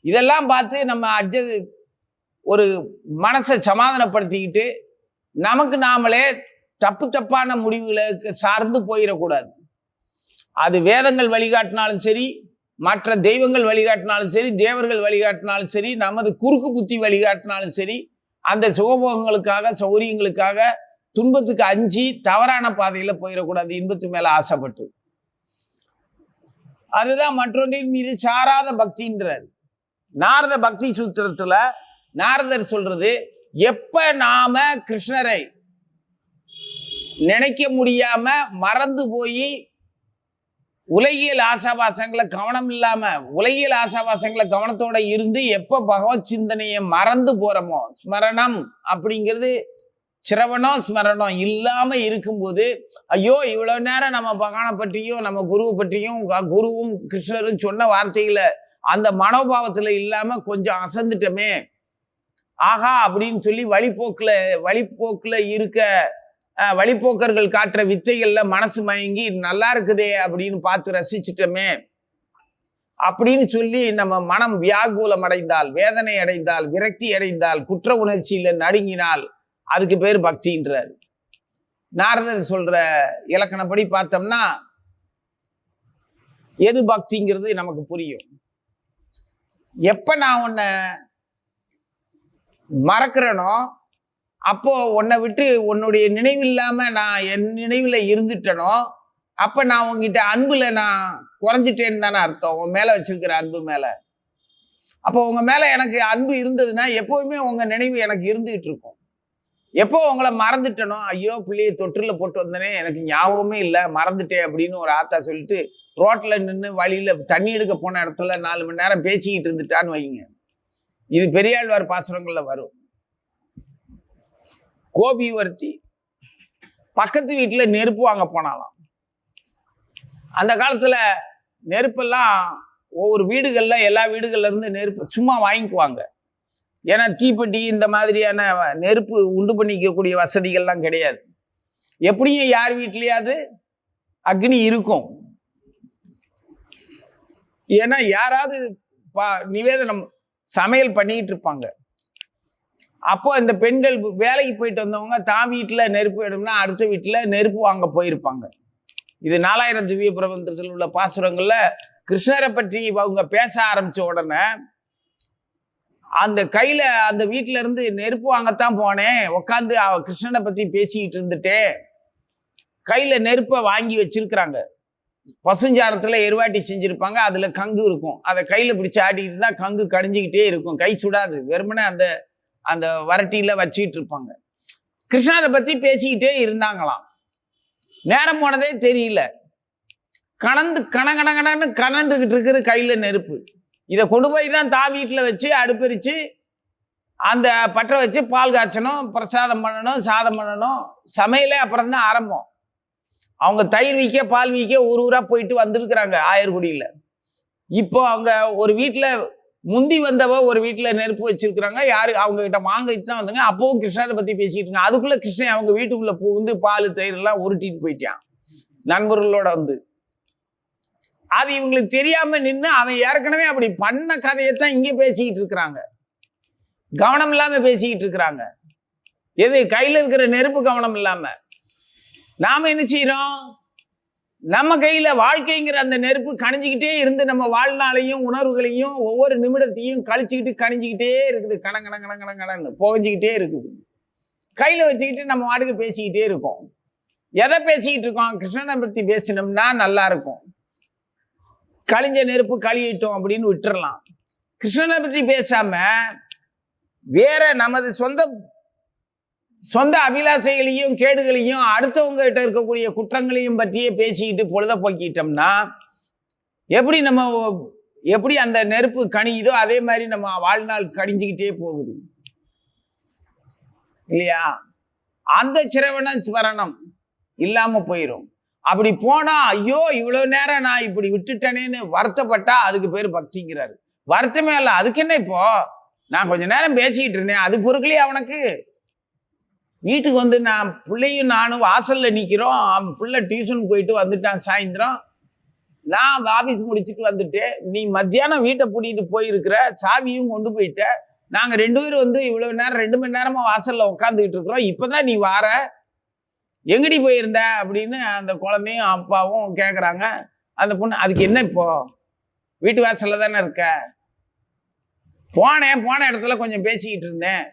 இதெல்லாம் பார்த்து நம்ம ஒரு மனசை சமாதானப்படுத்திக்கிட்டு நமக்கு நாமளே தப்பான முடிவுகளுக்கு சார்ந்து போயிடக்கூடாது. அது வேதங்கள் வழிகாட்டினாலும் சரி, மற்ற தெய்வங்கள் வழிகாட்டினாலும் சரி, தேவர்கள் வழிகாட்டினாலும் சரி, நமது குறுக்கு புத்தி வழிகாட்டினாலும் சரி, அந்த சுகபோகங்களுக்காக சௌரியங்களுக்காக துன்பத்துக்கு அஞ்சி தவறான பாதையில போயிடக்கூடாது, இன்பத்து மேல ஆசைப்பட்டு. அதுதான் மற்றொன்றின் மீது சாராத பக்தின்றார். நாரத பக்தி சூத்திரத்துல நாரதர் சொல்றது, எப்ப நாம கிருஷ்ணரை நினைக்க முடியாம மறந்து போய் உலகியல் ஆசாபாசங்களை கவனம் இல்லாம உலகியல் ஆசாபாசங்களை கவனத்தோட இருந்து எப்ப பகவத் சிந்தனையை மறந்து போறோமோ, ஸ்மரணம் அப்படிங்கிறது சிரவணம் ஸ்மரணம் இல்லாம இருக்கும்போது, ஐயோ இவ்வளவு நேரம் நம்ம பகவானை பற்றியும் நம்ம குருவை பற்றியும் குருவும் கிருஷ்ணரும் சொன்ன வார்த்தைகளை அந்த மனோபாவத்துல இல்லாம கொஞ்சம் அசந்துட்டோமே, ஆஹா அப்படின்னு சொல்லி வழிப்போக்குல இருக்க வழிப்போக்கர்கள் காட்டுற வித்தைகள்ல மனசு மயங்கி நல்லா இருக்குதே அப்படின்னு பார்த்து ரசிச்சுட்டோமே அப்படின்னு சொல்லி நம்ம மனம் வியாகுலம் அடைந்தால், வேதனை அடைந்தால், விரக்தி அடைந்தால், குற்ற உணர்ச்சியில நடுங்கினால் அதுக்கு பேர் பக்தின்றார். நாரதர் சொல்ற இலக்கணப்படி பார்த்தோம்னா எது பக்திங்கிறது நமக்கு புரியும். எப்ப நான் உன்னை மறக்கிறேனோ அப்போ உன்னை விட்டு உன்னுடைய நினைவு இல்லாம நான் என் நினைவுல இருந்துட்டனோ அப்ப நான் உங்ககிட்ட அன்புல நான் குறைஞ்சிட்டேன்னு தானே அர்த்தம், உன் மேல வச்சிருக்கிற அன்பு மேல. அப்போ உங்க மேல எனக்கு அன்பு இருந்ததுன்னா எப்பவுமே உங்க நினைவு எனக்கு இருந்துகிட்டு இருக்கும். எப்போ உங்களை மறந்துட்டனோ, ஐயோ பிள்ளையை தொற்றுல போட்டு வந்தனே எனக்கு ஞாபகமே இல்லை மறந்துட்டேன் அப்படின்னு ஒரு ஆத்தா சொல்லிட்டு ரோட்ல நின்று வழியில தண்ணி எடுக்க போன இடத்துல 4 மணி நேரம் பேசிக்கிட்டு இருந்துட்டான்னு வைங்க. இது பெரியாழ்வார் பாசுரங்கள்ல வரும். கோபி ஒருத்தி பக்கத்து வீட்டுல நெருப்பு வாங்க போனாலாம். அந்த காலத்துல நெருப்பெல்லாம் ஒவ்வொரு வீடுகள்ல எல்லா வீடுகள்ல இருந்து நெருப்பு சும்மா வாங்கிக்குவாங்க. ஏன்னா தீப்பெட்டி இந்த மாதிரியான நெருப்பு உண்டு பண்ணிக்கக்கூடிய வசதிகள்லாம் கிடையாது. எப்படியும் யார் வீட்லயாவது அக்னி இருக்கும். ஏன்னா யாராவது நிவேதனம் சமையல் பண்ணிட்டு இருப்பாங்க. அப்போ இந்த பெண்கள் வேலைக்கு போயிட்டு வந்தவங்க தான் வீட்டுல நெருப்பு வேணும்னா அடுத்த வீட்டுல நெருப்பு வாங்க போயிருப்பாங்க. இது 4000 திவ்ய பிரபந்தத்தில் உள்ள பாசுரங்கள்ல கிருஷ்ணரை பற்றி அவங்க பேச ஆரம்பிச்ச உடனே அந்த கையில அந்த வீட்டுல இருந்து நெருப்பு வாங்கத்தான் போனேன், உட்காந்து கிருஷ்ணனை பத்தி பேசிக்கிட்டு இருந்துட்டே கையில நெருப்பை வாங்கி வச்சிருக்கிறாங்க. பசுஞ்சாரத்துல எருவாட்டி செஞ்சிருப்பாங்க, அதுல கங்கு இருக்கும். அதை கையில பிடிச்சி ஆடிக்கிட்டு இருந்தா கங்கு கடிஞ்சிக்கிட்டே இருக்கும், கை சுடாது. வெறுமனே அந்த வரட்டியில வச்சுக்கிட்டு இருப்பாங்க. கிருஷ்ணரை பத்தி பேசிக்கிட்டே இருந்தாங்களாம். நேரம் போனதே தெரியல. கணன்னு கணண்டுகிட்டு இருக்கிற கையில நெருப்பு. இதை கொண்டு போய் தான் தான் வீட்டில் வச்சு அடுப்பரிச்சு அந்த பற்ற வச்சு பால் காய்ச்சணும், பிரசாதம் பண்ணணும், சாதம் பண்ணணும், சமையலே அப்புறம் தான் ஆரம்பம். அவங்க தயிர் வீக்க பால் வீக்க ஊரா போயிட்டு வந்திருக்கிறாங்க ஆயர்குடியில. இப்போ அவங்க ஒரு வீட்டில் முந்தி வந்தவ ஒரு வீட்டில் நெருப்பு வச்சிருக்கிறாங்க. யாரு அவங்க கிட்ட வாங்கிட்டு தான் வந்தாங்க. அப்பவும் கிருஷ்ணரை பத்தி பேசிட்டு இருக்காங்க. அதுக்குள்ள கிருஷ்ணன் அவங்க வீட்டுக்குள்ள புகுந்து பால் தயிர் எல்லாம் உருட்டிட்டு போயிட்டான் நண்பர்களோட வந்து. அது இவங்களுக்கு தெரியாம நின்று அவன் ஏற்கனவே அப்படி பண்ண கதையத்தான் இங்கே பேசிக்கிட்டு இருக்கிறாங்க. கவனம் இல்லாம பேசிக்கிட்டு இருக்கிறாங்க. எது கையில இருக்கிற நெருப்பு கவனம் இல்லாம. நாம என்ன செய்யறோம்? நம்ம கையில வாழ்க்கைங்கிற அந்த நெருப்பு கணிஞ்சுக்கிட்டே இருந்து நம்ம வாழ்நாளையும் உணர்வுகளையும் ஒவ்வொரு நிமிடத்தையும் கழிச்சுக்கிட்டு கணிஞ்சுக்கிட்டே இருக்குது. கணன்னு புகஞ்சிக்கிட்டே இருக்குது. கையில வச்சுக்கிட்டு நம்ம வாட்டுக்கு பேசிக்கிட்டே இருக்கோம். எதை பேசிக்கிட்டு இருக்கோம்? கிருஷ்ணனை பத்தி பேசினோம்னா நல்லா இருக்கும். கழிஞ்ச நெருப்பு கழியிட்டோம் அப்படின்னு விட்டுறலாம். கிருஷ்ணனை பத்தி பேசாம வேற நமது சொந்த அபிலாசைகளையும் கேடுகளையும் அடுத்தவங்க கிட்ட இருக்கக்கூடிய குற்றங்களையும் பற்றியே பேசிக்கிட்டு பொழுத போக்கிட்டோம்னா எப்படி அந்த நெருப்பு கணியுதோ அதே மாதிரி நம்ம வாழ்நாள் கடிஞ்சுக்கிட்டே போகுது இல்லையா? அந்த சிரவண ஸ்மரணம் இல்லாம போயிடும். அப்படி போனா ஐயோ இவ்வளவு நேரம் நான் இப்படி விட்டுட்டேனேன்னு வருத்தப்பட்டா அதுக்கு பேர் பக்திங்கிறாரு. வருத்தமே இல்லை. அதுக்கு என்ன, இப்போ நான் கொஞ்ச நேரம் பேசிக்கிட்டு இருந்தேன், அது பொறுக்கலையே அவனுக்கு. வீட்டுக்கு வந்து நான் பிள்ளையும் நானும் வாசல்ல நிற்கிறோம். அவன் பிள்ளை டியூஷன் போயிட்டு வந்துட்டான் சாயந்தரம். நான் ஆஃபீஸ் முடிச்சுட்டு வந்துட்டேன். நீ மத்தியானம் வீட்டை பூட்டிட்டு போயிருக்கிற, சாவியும் கொண்டு போயிட்ட. நாங்கள் 2 பேரும் வந்து இவ்வளவு நேரம் 2 மணி நேரமா வாசல்ல உட்காந்துக்கிட்டு இருக்கிறோம். இப்போதான் நீ வார, எங்கடி போயிருந்த அப்படின்னு அந்த குழந்தையும் அப்பாவும் கேட்குறாங்க. அந்த பொண்ணு அதுக்கு என்ன, இப்போ வீட்டு வாசல்ல தானே இருக்க, போன இடத்துல கொஞ்சம் பேசிக்கிட்டு இருந்தேன்,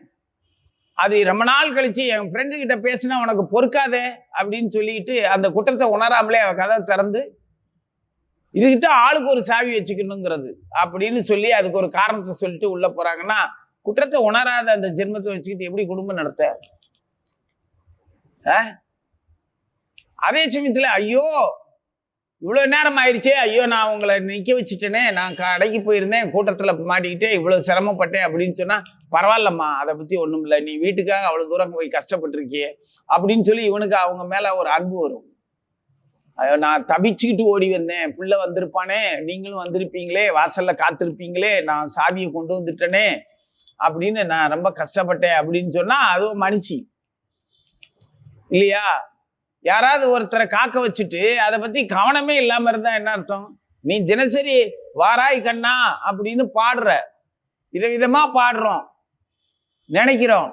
அது ரொம்ப நாள் கழிச்சு என் ஃப்ரெண்டு கிட்ட பேசினா உனக்கு பொறுக்காதே அப்படின்னு சொல்லிட்டு அந்த குற்றத்தை உணராமலே அவ கதை திறந்து இதுக்கிட்ட ஆளுக்கு ஒரு சாவி வச்சுக்கணுங்கிறது அப்படின்னு சொல்லி அதுக்கு ஒரு காரணத்தை சொல்லிட்டு உள்ள போறாங்கன்னா, குற்றத்தை உணராத அந்த ஜென்மத்தை வச்சுக்கிட்டு எப்படி குடும்பம் நடத்த? அதே சமயத்துல ஐயோ இவ்வளவு நேரம் ஆயிடுச்சே, ஐயோ நான் உங்களை நிக்க வச்சுட்டேனே, நான் கடைக்கு போயிருந்தேன், கூட்டத்துல மாட்டிக்கிட்டே இவ்வளவு சிரமப்பட்டேன் அப்படின்னு சொன்னா, பரவாயில்லம்மா அதை பத்தி ஒண்ணும் இல்லை, நீ வீட்டுக்காக அவ்வளவு தூரம் போய் கஷ்டப்பட்டிருக்கியே அப்படின்னு சொல்லி இவனுக்கு அவங்க மேல ஒரு அன்பு வரும். நான் தபிச்சுக்கிட்டு ஓடி வந்தேன், பிள்ளை வந்திருப்பானே, நீங்களும் வந்திருப்பீங்களே, வாசல்ல காத்திருப்பீங்களே, நான் சாவியை கொண்டு வந்துட்டேனே அப்படின்னு நான் ரொம்ப கஷ்டப்பட்டேன் அப்படின்னு சொன்னா அதுவும் மனுஷி இல்லையா? யாராவது ஒருத்தரை காக்க வச்சுட்டு அதை பத்தி கவனமே இல்லாம இருந்தா என்ன அர்த்தம்? நீ தினசரி வாராய் கண்ணா அப்படின்னு பாடுற, விதவிதமா பாடுறோம், நினைக்கிறோம்,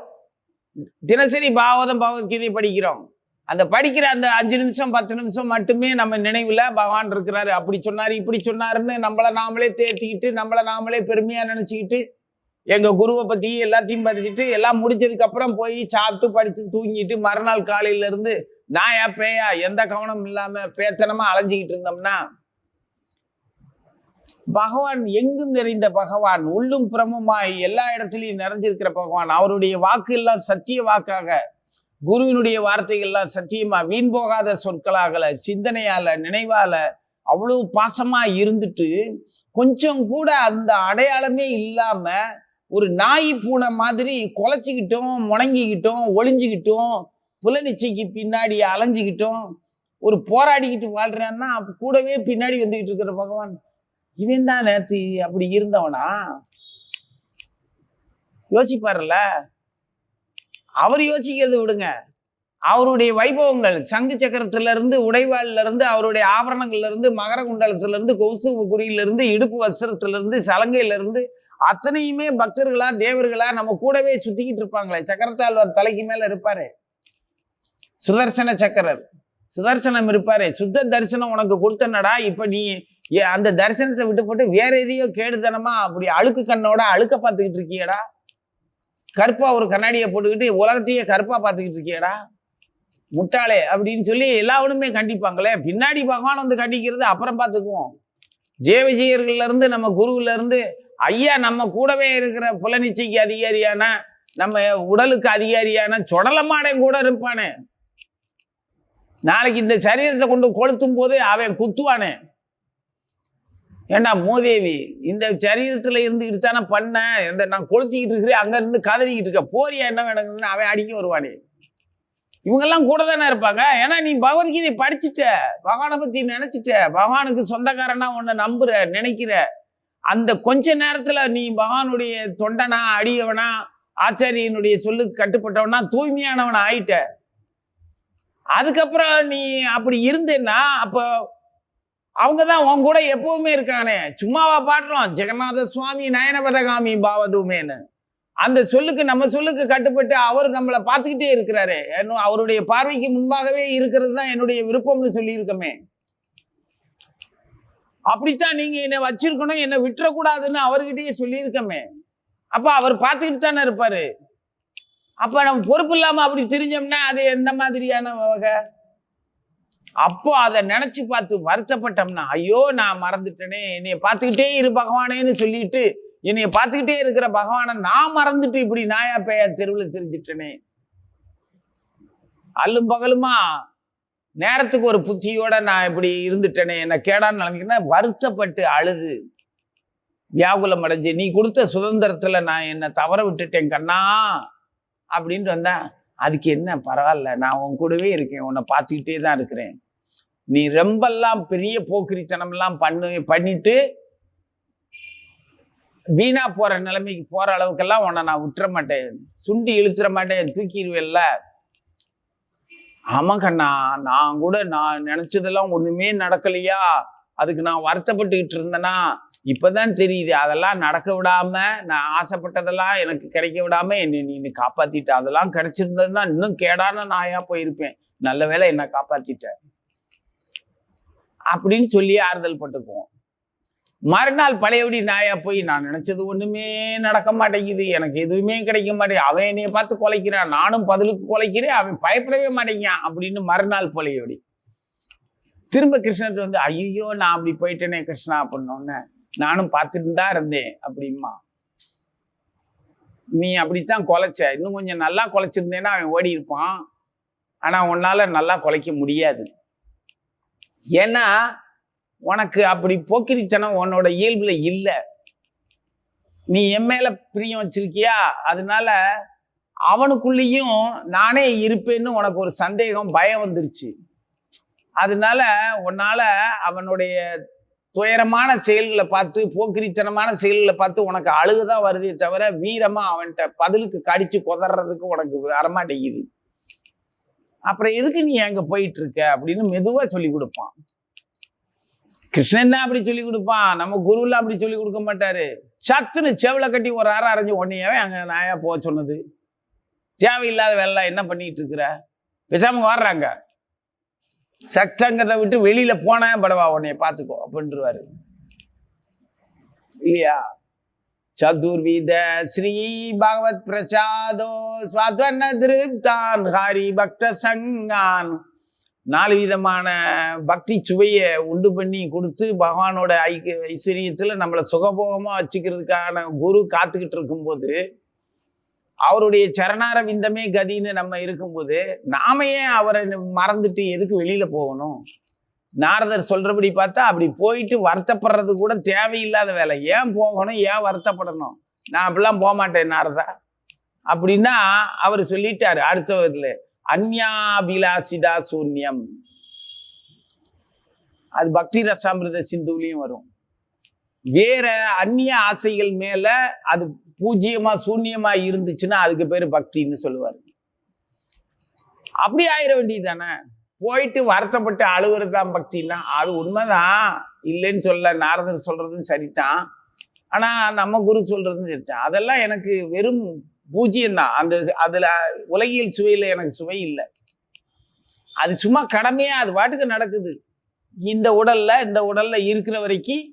தினசரி பாகவதம் பகவத்கீதை படிக்கிறோம். அந்த படிக்கிற அந்த 5 நிமிஷம் 10 நிமிஷம் மட்டுமே நம்ம நினைவுல பகவான் இருக்கிறாரு, அப்படி சொன்னாரு இப்படி சொன்னாருன்னு நம்மளை நாமளே தேர்த்திக்கிட்டு நம்மளை நாமளே பெருமையா நினைச்சுக்கிட்டு எங்க குருவை பத்தி எல்லாத்தையும் படிச்சுட்டு எல்லாம் முடிச்சதுக்கு அப்புறம் போய் சாப்பிட்டு படிச்சு தூங்கிட்டு மறுநாள் காலையில இருந்து நாயா பேயா எந்த கவனம் இல்லாம பேத்தனமா அலைஞ்சிக்கிட்டு இருந்தோம்னா, பகவான் எங்கும் நிறைந்த பகவான், உள்ளும் புறமுமாய் எல்லா இடத்துலையும் நிறைஞ்சிருக்கிற பகவான், அவருடைய வாக்கு எல்லாம் சத்திய வாக்காக, குருவினுடைய வார்த்தைகள்லாம் சத்தியமா வீண் போகாத சொற்களாகல, சிந்தனையால, நினைவால அவ்வளவு பாசமா இருந்துட்டு கொஞ்சம் கூட அந்த அடையாளமே இல்லாம ஒரு நாய் பூனை மாதிரி குலைச்சிக்கிட்டோம், முணங்கிக்கிட்டோம், ஒளிஞ்சுக்கிட்டோம், புலனிச்சைக்கு பின்னாடி அலைஞ்சிக்கிட்டோம், ஒரு போராடிக்கிட்டு வாழ்றான்னா கூடவே பின்னாடி வந்துகிட்டு இருக்கிற பகவான் இவன் தான் நேற்று அப்படி இருந்தவனா? யோசிப்பார்ல. அவர் யோசிக்கிறது விடுங்க, அவருடைய வைபவங்கள் சங்கு சக்கரத்துல இருந்து, உடைவாள்ல இருந்து, அவருடைய ஆபரணங்கள்ல இருந்து, மகர குண்டலத்துல இருந்து, கௌசுவ குறியில இருந்து, இடுப்பு வஸ்திரத்துல இருந்து, சலங்கையில இருந்து அத்தனையுமே பக்தர்களா தேவர்களா நம்ம கூடவே சுத்திக்கிட்டு இருப்பாங்களே. சக்கரத்தாழ்வார் தலைக்கு மேல இருப்பாரு சுதர்சன சக்கரர், சுதர்சனம் இருப்பாரு. சுத்த தரிசனம் உனக்கு கொடுத்தனடா, இப்ப நீ அந்த தரிசனத்தை விட்டு போட்டு வேற எதையோ கேடுதனமா அப்படி அழுக்கு கண்ணோட அழுக்க பார்த்துக்கிட்டு இருக்கியடா, கருப்பா ஒரு கண்ணாடியை போட்டுக்கிட்டு உலகத்தையே கருப்பா பார்த்துக்கிட்டு இருக்கியடா முட்டாளே அப்படின்னு சொல்லி எல்லாவனுமே கண்டிப்பாங்களே. பின்னாடி பகவான் வந்து கண்டிக்கிறது அப்புறம் பார்த்துக்குவோம். ஜெய விஜயர்கள்ல இருந்து நம்ம குருவுல இருந்து ஐயா நம்ம கூடவே இருக்கிற புலனிச்சைக்கு அதிகாரியான, நம்ம உடலுக்கு அதிகாரியான சொடலமாடே கூட இருப்பானே, நாளைக்கு இந்த சரீரத்தை கொண்டு கொளுத்தும் போது அவன் குத்துவானே. ஏண்டா மூதேவி, இந்த சரீரத்துல இருந்துக்கிட்டு தானே பண்ண, இந்த நான் கொளுத்திக்கிட்டு இருக்கிறேன், அங்க இருந்து கதறிக்கிட்டு இருக்க, போரியா என்ன வேணுங்கன்னு அவன் அடிக்க வருவானே. இவங்கெல்லாம் கூட தானே இருப்பாங்க. ஏன்னா நீ பகவத்கீதை படிச்சுட்ட, பகவானை பத்தி நினைச்சிட்ட, பகவானுக்கு சொந்தக்காரனா உன்னை நம்புற நினைக்கிற, அந்த கொஞ்ச நேரத்துல நீ பகவானுடைய தொண்டனா அடியவனா ஆச்சாரியனுடைய சொல்லுக்கு கட்டுப்பட்டவனா தூய்மையானவனா ஆயிட்ட. அதுக்கப்புறம் நீ அப்படி இருந்தேன்னா அப்போ அவங்கதான் உன் கூட எப்பவுமே இருக்கானே. சும்மாவா பாடுறோம், ஜெகநாத சுவாமி நயனபதகாமி பாவதுமேன்னு அந்த சொல்லுக்கு, நம்ம சொல்லுக்கு கட்டுப்பட்டு அவர் நம்மளை பார்த்துக்கிட்டே இருக்கிறாரு. அவருடைய பார்வைக்கு முன்பாகவே இருக்கிறது தான் என்னுடைய விருப்பம்னு சொல்லியிருக்கமே. அப்படித்தான் நீங்க என்னை வச்சிருக்கணும், என்னை விட்டுறக்கூடாதுன்னு அவர்கிட்டயே சொல்லியிருக்கமே. அப்ப அவர் பார்த்துக்கிட்டு தானே இருப்பாரு. அப்ப நம்ம பொறுப்பு இல்லாம அப்படி தெரிஞ்சோம்னா அது எந்த மாதிரியான வகை? அப்போ அதை நினைச்சு பார்த்து வருத்தப்பட்டோம்னா, ஐயோ நான் மறந்துட்டேனே, என்னைய பார்த்துக்கிட்டே இரு பகவானேன்னு சொல்லிட்டு என்னைய பார்த்துக்கிட்டே இருக்கிற பகவானை நான் மறந்துட்டு இப்படி நாயா பேயா தெருவில் தெரிஞ்சிட்டேனே. அல்லும் பகலுமா நேரத்துக்கு ஒரு புத்தியோட நான் இப்படி இருந்துட்டேனே, என்ன கேடான்னு நினைக்கிறேன்னா வருத்தப்பட்டு அழுது வியாகுலம் அடைஞ்சு, நீ கொடுத்த சுதந்திரத்துல நான் என்ன தவற விட்டுட்டேன் கண்ணா அப்படின்ட்டு வந்தேன். அதுக்கு என்ன பரவாயில்ல, நான் உன் கூடவே இருக்கேன், உன்னை பார்த்துக்கிட்டே தான் இருக்கிறேன். நீ ரொம்பெல்லாம் பெரிய போக்கிரித்தனம்லாம் பண்ணிட்டு வீணா போற நிலைமைக்கு போற அளவுக்கெல்லாம் உன்னை நான் விட்டுற மாட்டேன், சுண்டி இழுத்துற மாட்டேன், தூக்கிடுவேல்ல. ஆமா கண்ணா, நான் கூட நான் நினைச்சதெல்லாம் ஒண்ணுமே நடக்கலையா, அதுக்கு நான் வருத்தப்பட்டுக்கிட்டு இருந்தேன்னா இப்பதான் தெரியுது. அதெல்லாம் நடக்க விடாம, நான் ஆசைப்பட்டதெல்லாம் எனக்கு கிடைக்க விடாம என்னை நீ காப்பாத்திட்ட. அதெல்லாம் கிடைச்சிருந்ததுன்னா இன்னும் கேடான நாயா போயிருப்பேன், நல்ல வேளை என்ன காப்பாத்திட்ட அப்படின்னு சொல்லி ஆறுதல் பட்டுக்குவோம். மறுநாள் பழையபடி நாயா போய் நான் நினைச்சது ஒண்ணுமே நடக்க மாட்டேங்குது, எனக்கு எதுவுமே கிடைக்க மாட்டேங்குது, அவன் என்னைய பார்த்து குலைக்கிறான், நானும் பதிலுக்கு குலைக்கிறேன், அவன் பயப்படவே மாட்டேங்கான் அப்படின்னு மறுநாள் பழையபடி திரும்ப கிருஷ்ணன் வந்து ஐயோ நான் அப்படி போயிட்டேனே கிருஷ்ணா அப்படின்னோடனே, நானும் பார்த்துட்டு தான் இருந்தேன் அப்படிமா, நீ அப்படித்தான் குலைச்ச, இன்னும் கொஞ்சம் நல்லா குலைச்சிருந்தேன்னா அவன் ஓடி இருப்பான், ஆனா உன்னால நல்லா குலைக்க முடியாது. ஏன்னா உனக்கு அப்படி போக்கிரித்தனம் உன்னோட இயல்புல இல்லை, நீ என் மேல பிரியம் வச்சிருக்கியா, அதனால அவனுக்குள்ளேயும் நானே இருப்பேன்னு உனக்கு ஒரு சந்தேகம் பயம் வந்துருச்சு. அதனால உன்னால அவனுடைய துயரமான செயல்களை பார்த்து போக்கிரித்தனமான செயல்களை பார்த்து உனக்கு அழுகுதான் வருதே தவிர வீரமா அவன்கிட்ட பதிலுக்கு கடிச்சு கொதறதுக்கு உனக்கு வரமாட்டேங்குது. அப்புறம் எதுக்கு நீ அங்க போயிட்டு இருக்க அப்படின்னு மெதுவா சொல்லி கொடுப்பான். கிருஷ்ணன் தான் அப்படி சொல்லி கொடுப்பான், நம்ம குருலாம் அப்படி சொல்லி கொடுக்க மாட்டாரு. சத்துன்னு செவலை கட்டி ஒரு அரைஞ்சு உடனேவே அங்க நாயா போக சொன்னது, தேவையில்லாத வேலை என்ன பண்ணிட்டு இருக்கிற, பேசாம வர்றாங்க, சட்டங்கத்தை விட்டு வெளியில போன படவா உன்னைய பார்த்துக்கோ அப்படின்ட்டுருவாரு இல்லையா. சதுர்வித ஸ்ரீ பகவத் பிரசாதோ ஸ்வாத்வன திருப்தான் ஹரி பக்த சங்கான், 4 விதமான பக்தி சுவையை உண்டு பண்ணி கொடுத்து பகவானோட ஐஸ்வர்யத்துல நம்மளை சுகபோகமா வச்சுக்கிறதுக்கான குரு காத்துக்கிட்டு இருக்கும்போது, அவருடைய சரணார விந்தமே கதின்னு நம்ம இருக்கும்போது நாம ஏன் அவரை மறந்துட்டு எதுக்கு வெளியில போகணும்? நாரதர் சொல்றபடி பார்த்தா அப்படி போயிட்டு வருத்தப்படுறது கூட தேவையில்லாத வேலை. ஏன் போகணும், ஏன் வருத்தப்படணும்? நான் அப்படிலாம் போக மாட்டேன் நாரதா அப்படின்னா அவர் சொல்லிட்டாரு அடுத்த அந்யாபிலாசிதா சூன்யம். அது பக்தி ரசாமிருத சிந்துலையும் வரும். வேற அந்நிய ஆசைகள் மேல அது பூஜ்யமா சூன்யமா இருந்துச்சுன்னா அதுக்கு பேரு பக்தின்னு சொல்லுவாரு. அப்படி ஆயிட வேண்டியது தானே, போயிட்டு வருத்தப்பட்டு அழுகுறது தான் பக்தின்னா அது உண்மைதான், இல்லைன்னு சொல்ல, நாரதர் சொல்றதும் சரிதான், ஆனா நம்ம குரு சொல்றதும் சரிதான். அதெல்லாம் எனக்கு வெறும் பூஜ்யம்தான். அதுல உலகியல் சுவையில எனக்கு சுவை இல்லை, அது சும்மா கடமையா அது பாட்டுக்கு நடக்குது. இந்த உடல்ல இருக்கிற வரைக்கும்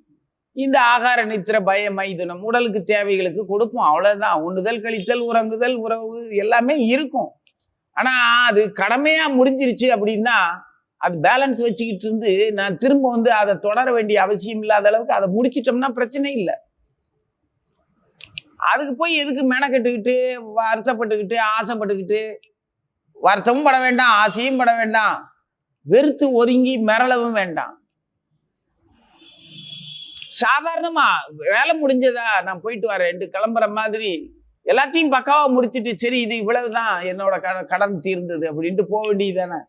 இந்த ஆகார நித்திர பய மைதுனம் உடலுக்கு தேவைகளுக்கு கொடுப்போம், அவ்வளவுதான். உண்ணுதல் கழித்தல் உறங்குதல் உறவு எல்லாமே இருக்கும். ஆனா அது கடமையா முடிஞ்சிருச்சு அப்படின்னா அது பேலன்ஸ் வச்சுக்கிட்டு இருந்து நான் திரும்ப வந்து அதை தொடர வேண்டிய அவசியம் இல்லாத அளவுக்கு அதை முடிச்சிட்டோம்னா பிரச்சனை இல்லை. அதுக்கு போய் எதுக்கு மெனக்கட்டுக்கிட்டு வருத்தப்பட்டுக்கிட்டு ஆசைப்பட்டுக்கிட்டு, வருத்தமும் பட வேண்டாம் ஆசையும் பட வேண்டாம், வெறுத்து ஒதுங்கி மிரளவும் வேண்டாம். சாதாரணமா வேலை முடிஞ்சதா நான் போயிட்டு வரேன் கிளம்புற மாதிரி எல்லாத்தையும் பக்காவா முடிச்சுட்டு சரி இது இவ்வளவுதான் என்னோட கடன் தீர்ந்தது அப்படின்ட்டு போக வேண்டியது தானே.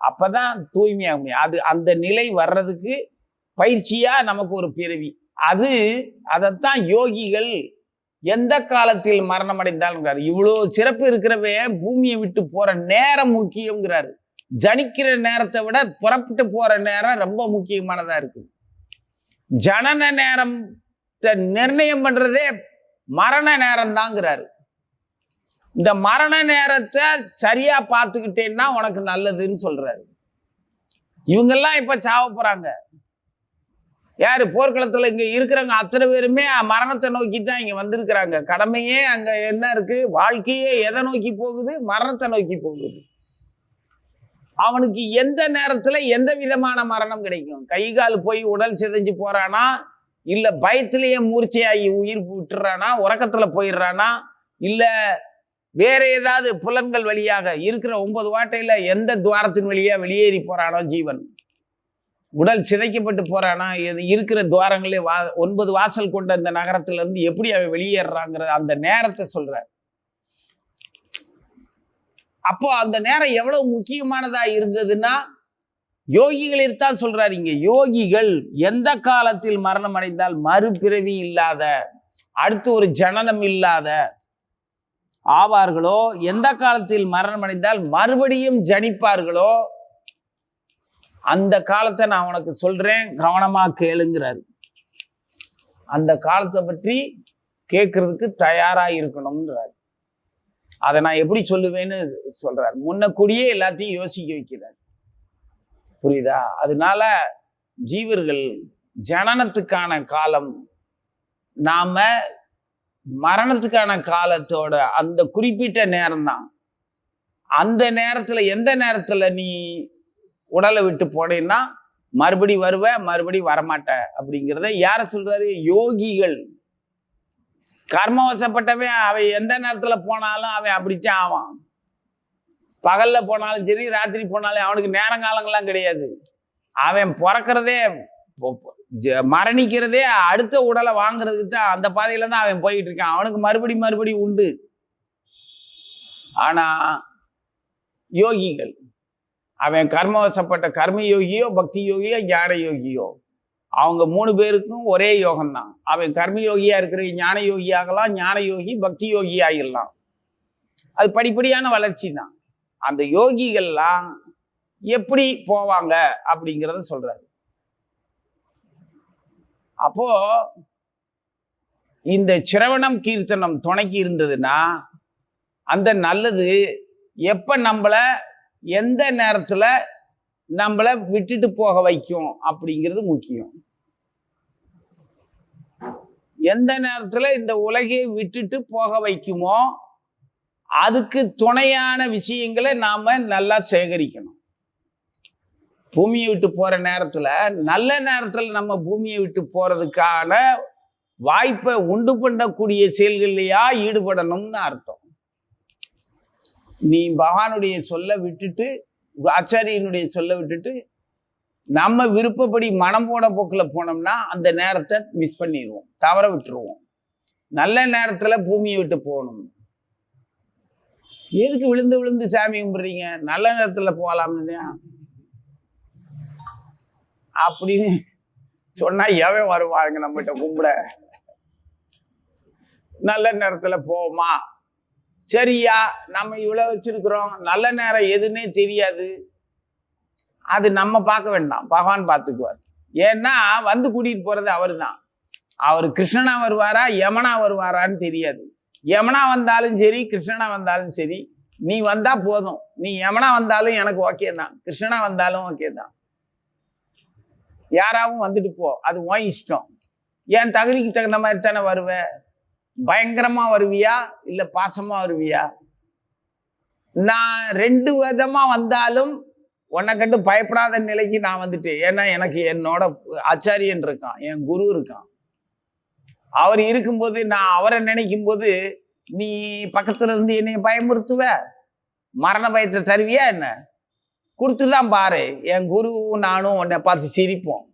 அப்பதான் தூய்மையாக முடியும். அது அந்த நிலை வர்றதுக்கு பயிற்சியா நமக்கு ஒரு பிறவி. அதைத்தான் யோகிகள் எந்த காலத்தில் மரணம் அடைந்தாலும் இவ்வளோ சிறப்பு இருக்கிறவே பூமியை விட்டு போற நேரம் முக்கியங்கிறாரு. ஜனிக்கிற நேரத்தை விட புறப்பட்டு போற நேரம் ரொம்ப முக்கியமானதா இருக்கு. ஜனன நேரம் நிர்ணயம் பண்றதே மரண நேரம் தாங்கிறாரு. இந்த மரண நேரத்தை சரியா பார்த்துக்கிட்டேன்னா உனக்கு நல்லதுன்னு சொல்றாரு. இவங்கெல்லாம் இப்ப சாவ போறாங்க. யாரு போர்க்களத்துல இங்க இருக்கிறவங்க அத்தனை பேருமே மரணத்தை நோக்கி தான் இங்க வந்திருக்கிறாங்க. கடமையே அங்க என்ன இருக்கு? வாழ்க்கையே எதை நோக்கி போகுது? மரணத்தை நோக்கி போகுது. அவனுக்கு எந்த நேரத்துல எந்த விதமான மரணம் கிடைக்கும்? கை கால் போய் உடல் சிதைஞ்சு போறானா, இல்ல பயத்திலேயே மூர்ச்சையாகி உயிர் விட்டுறானா, உறக்கத்துல போயிடுறானா, இல்ல வேற ஏதாவது புலன்கள் வழியாக இருக்கிற 9 வாட்டையில எந்த துவாரத்தின் வழியா வெளியேறி போறானோ ஜீவன், உடல் சிதைக்கப்பட்டு போறானா, இருக்கிற துவாரங்களே 9 வாசல் கொண்ட இந்த நகரத்துல இருந்து எப்படி அவன் வெளியேறாங்கிற அந்த நேரத்தை சொல்ற. அப்போ அந்த நேரம் எவ்வளவு முக்கியமானதா இருந்ததுன்னா, யோகிகளில்தான் சொல்றாரு இங்க. யோகிகள் எந்த காலத்தில் மரணம் அடைந்தால் மறுபிறவி இல்லாத, அடுத்து ஒரு ஜனனம் இல்லாத ஆவார்களோ, எந்த காலத்தில் மரணம் அடைந்தால் மறுபடியும் ஜனிப்பார்களோ, அந்த காலத்தை நான் உனக்கு சொல்றேன், கவனமா கேளுங்கிறாரு. அந்த காலத்தை பற்றி கேட்கறதுக்கு தயாரா இருக்கணும்ன்றாரு. அதை நான் எப்படி சொல்லுவேன்னு சொல்றாரு. முன்னக்கூடியே எல்லாத்தையும் யோசிக்க வைக்கிறார். புரியுதா? அதனால ஜீவர்கள் ஜனனத்துக்கான காலம், நாம மரணத்துக்கான காலத்தோட அந்த குறிப்பிட்ட நேரம் தான். அந்த நேரத்துல எந்த நேரத்துல நீ உடலை விட்டு போனேன்னா மறுபடி வருவ, மறுபடி வரமாட்ட அப்படிங்கிறத யார சொல்றாரு? யோகிகள். கர்மவசப்பட்டவன் அவன் எந்த நேரத்துல போனாலும் அவன் அப்படித்தான் ஆவான். பகல்ல போனாலும் சரி, ராத்திரி போனாலும் அவனுக்கு நேரங்காலங்கள்லாம் கிடையாது. அவன் பிறக்கிறதே மரணிக்கிறதே அடுத்த உடலை வாங்குறதுக்கு தான், அந்த பாதையில தான் அவன் போயிட்டு இருக்கான். அவனுக்கு மறுபடி உண்டு. ஆனா யோகிகள், அவன் கர்மவசப்பட்ட கர்ம யோகியோ, பக்தி யோகியோ, ஞான யோகியோ, அவங்க 3 பேருக்கும் ஒரே யோகம்தான். அவன் கர்ம யோகியா இருக்கிற ஞான யோகி ஆகலாம், ஞான யோகி பக்தி யோகி ஆகிடலாம். அது படிப்படியான வளர்ச்சி தான். அந்த யோகிகள்லாம் எப்படி போவாங்க அப்படிங்கிறத சொல்றாரு. அப்போ இந்த சிரவணம் கீர்த்தனம் துணைக்கு இருந்ததுன்னா அந்த நல்லது எப்ப நம்மள எந்த நேரத்துல நம்மள விட்டுட்டு போக வைக்கும் அப்படிங்கிறது முக்கியம். எந்த நேரத்துல இந்த உலகை விட்டுட்டு போக வைக்குமோ அதுக்கு துணையான விஷயங்களை நாம நல்லா சேகரிக்கணும். பூமியை விட்டு போற நேரத்துல, நல்ல நேரத்துல நம்ம பூமியை விட்டு போறதுக்கான வாய்ப்பை உண்டு பண்ணக்கூடிய செயல்கள்லையா ஈடுபடணும்னு அர்த்தம். நீ பகவானுடைய சொல்ல விட்டுட்டு, ஆச்சாரியனுடைய சொல்ல விட்டுட்டு நம்ம விருப்பப்படி மனம் போன போக்குல போனோம்னா அந்த நேரத்தை மிஸ் பண்ணிடுவோம், தவற விட்டுருவோம். நல்ல நேரத்துல பூமியை விட்டு போகணும். எதுக்கு விழுந்து விழுந்து சாமி கும்பிடுறீங்க? நல்ல நேரத்துல போகலாம்னு அப்படின்னு சொன்னா எவன் வருவாங்க நம்மகிட்ட கும்பிட? நல்ல நேரத்துல போவோமா? சரியா, நம்ம இவ்வளவு வச்சிருக்கிறோம், நல்ல நேரம் எதுன்னே தெரியாது, அது நம்ம பார்க்க வேண்டாம், பகவான் பார்த்துக்குவார். ஏன்னா வந்து கூட்டிட்டு போறது அவரு தான். அவர் கிருஷ்ணனா வருவாரா யமனா வருவாரான்னு தெரியாது. யமனா வந்தாலும் சரி, கிருஷ்ணனா வந்தாலும் சரி, நீ வந்தா போதும். நீ யமனா வந்தாலும் எனக்கு ஓகே தான், கிருஷ்ணனா வந்தாலும் ஓகே தான். யாராவும் வந்துட்டு போ, அது உன் இஷ்டம். என் தகுதிக்கு தகுந்த மாதிரி தானே வருவ. பயங்கரமா வருவியா இல்ல பாசமா வருவியா? நான் 2 விதமா வந்தாலும் உன்னை கண்டு பயப்படாத நிலைக்கு நான் வந்துட்டேன். ஏன்னா எனக்கு என்னோட ஆச்சாரியன் இருக்கான், என் குரு இருக்கான். அவர் இருக்கும்போது நான் அவரை நினைக்கும் போது நீ பக்கத்துல இருந்து என்னை பயமுறுத்துவ? மரண பயத்தை தருவியா என்ன? கொடுத்துதான் பாரு. என் குருவும் நானும் உன்னை பார்த்து சிரிப்போம்.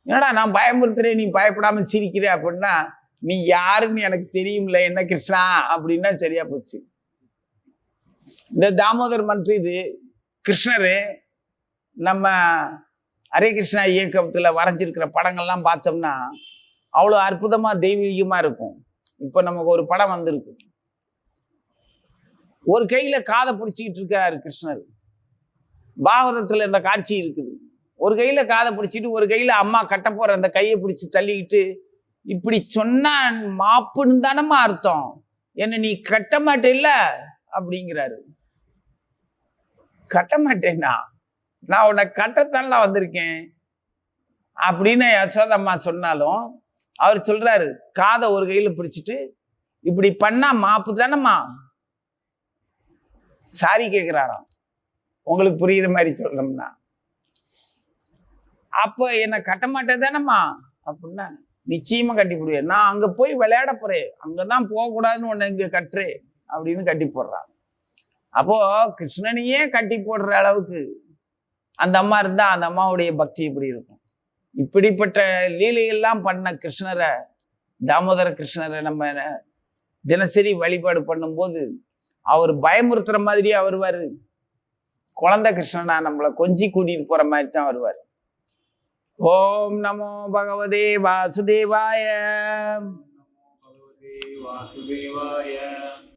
என்னடா நான் பயமுறுத்துறேன், நீ பயப்படாம சிரிக்கிற அப்படின்னா, நீ யாருன்னு எனக்கு தெரியும்ல என்ன கிருஷ்ணா அப்படின்னா சரியா போச்சு. இந்த தாமோதர் மன்றம், இது கிருஷ்ணரு நம்ம ஹரே கிருஷ்ணா இயக்கத்துல வரைஞ்சிருக்கிற படங்கள்லாம் பார்த்தோம்னா அவ்வளோ அற்புதமா தெய்வீகமா இருக்கும். இப்ப நமக்கு ஒரு படம் வந்திருக்கு, ஒரு கையில காதை பிடிச்சிக்கிட்டு இருக்காரு கிருஷ்ணர். பாகவதத்துல இந்த காட்சி இருக்குது. ஒரு கையில காதை பிடிச்சிட்டு ஒரு கையில அம்மா கட்ட போற அந்த கையை பிடிச்சி தள்ளிக்கிட்டு, இப்படி சொன்னா மாப்புன்னு தானம்மா அர்த்தம், என்ன நீ கட்ட மாட்டேல்ல அப்படிங்கிறாரு. கட்ட மாட்டேன்னா நான் உன்னை கட்டத்தானலாம் வந்திருக்கேன். அப்படின்னு யசோதம்மா சொன்னாலும் அவர் சொல்றாரு, காதை ஒரு கையில பிடிச்சிட்டு, இப்படி பண்ணா மாப்பு தானம்மா, சாரி கேட்கிறாராம். உங்களுக்கு புரியுற மாதிரி சொல்லணும்னா, அப்ப என்ன கட்ட மாட்டேன் தானம்மா அப்படின்னா, நிச்சயமா கட்டி போடுவேன், நான் அங்க போய் விளையாட போறேன், அங்கதான் போகக்கூடாதுன்னு ஒண்ணு இங்க கட்டுறேன் அப்படின்னு கட்டி போடுறான். அப்போ கிருஷ்ணனையே கட்டி போடுற அளவுக்கு அந்த அம்மா இருந்தா அந்த அம்மாவுடைய பக்தி எப்படி இருக்கும்? இப்படிப்பட்ட லீலையெல்லாம் பண்ண கிருஷ்ணரை, தாமோதர கிருஷ்ணரை நம்ம தினசரி வழிபாடு பண்ணும்போது அவர் பயமுறுத்துற மாதிரியே வருவாரு. குழந்தை கிருஷ்ணனா நம்மளை கொஞ்சி கூட்டிட்டு போற மாதிரி தான் வருவார். ஓம் நமோ பகவதே வாசுதேவாய.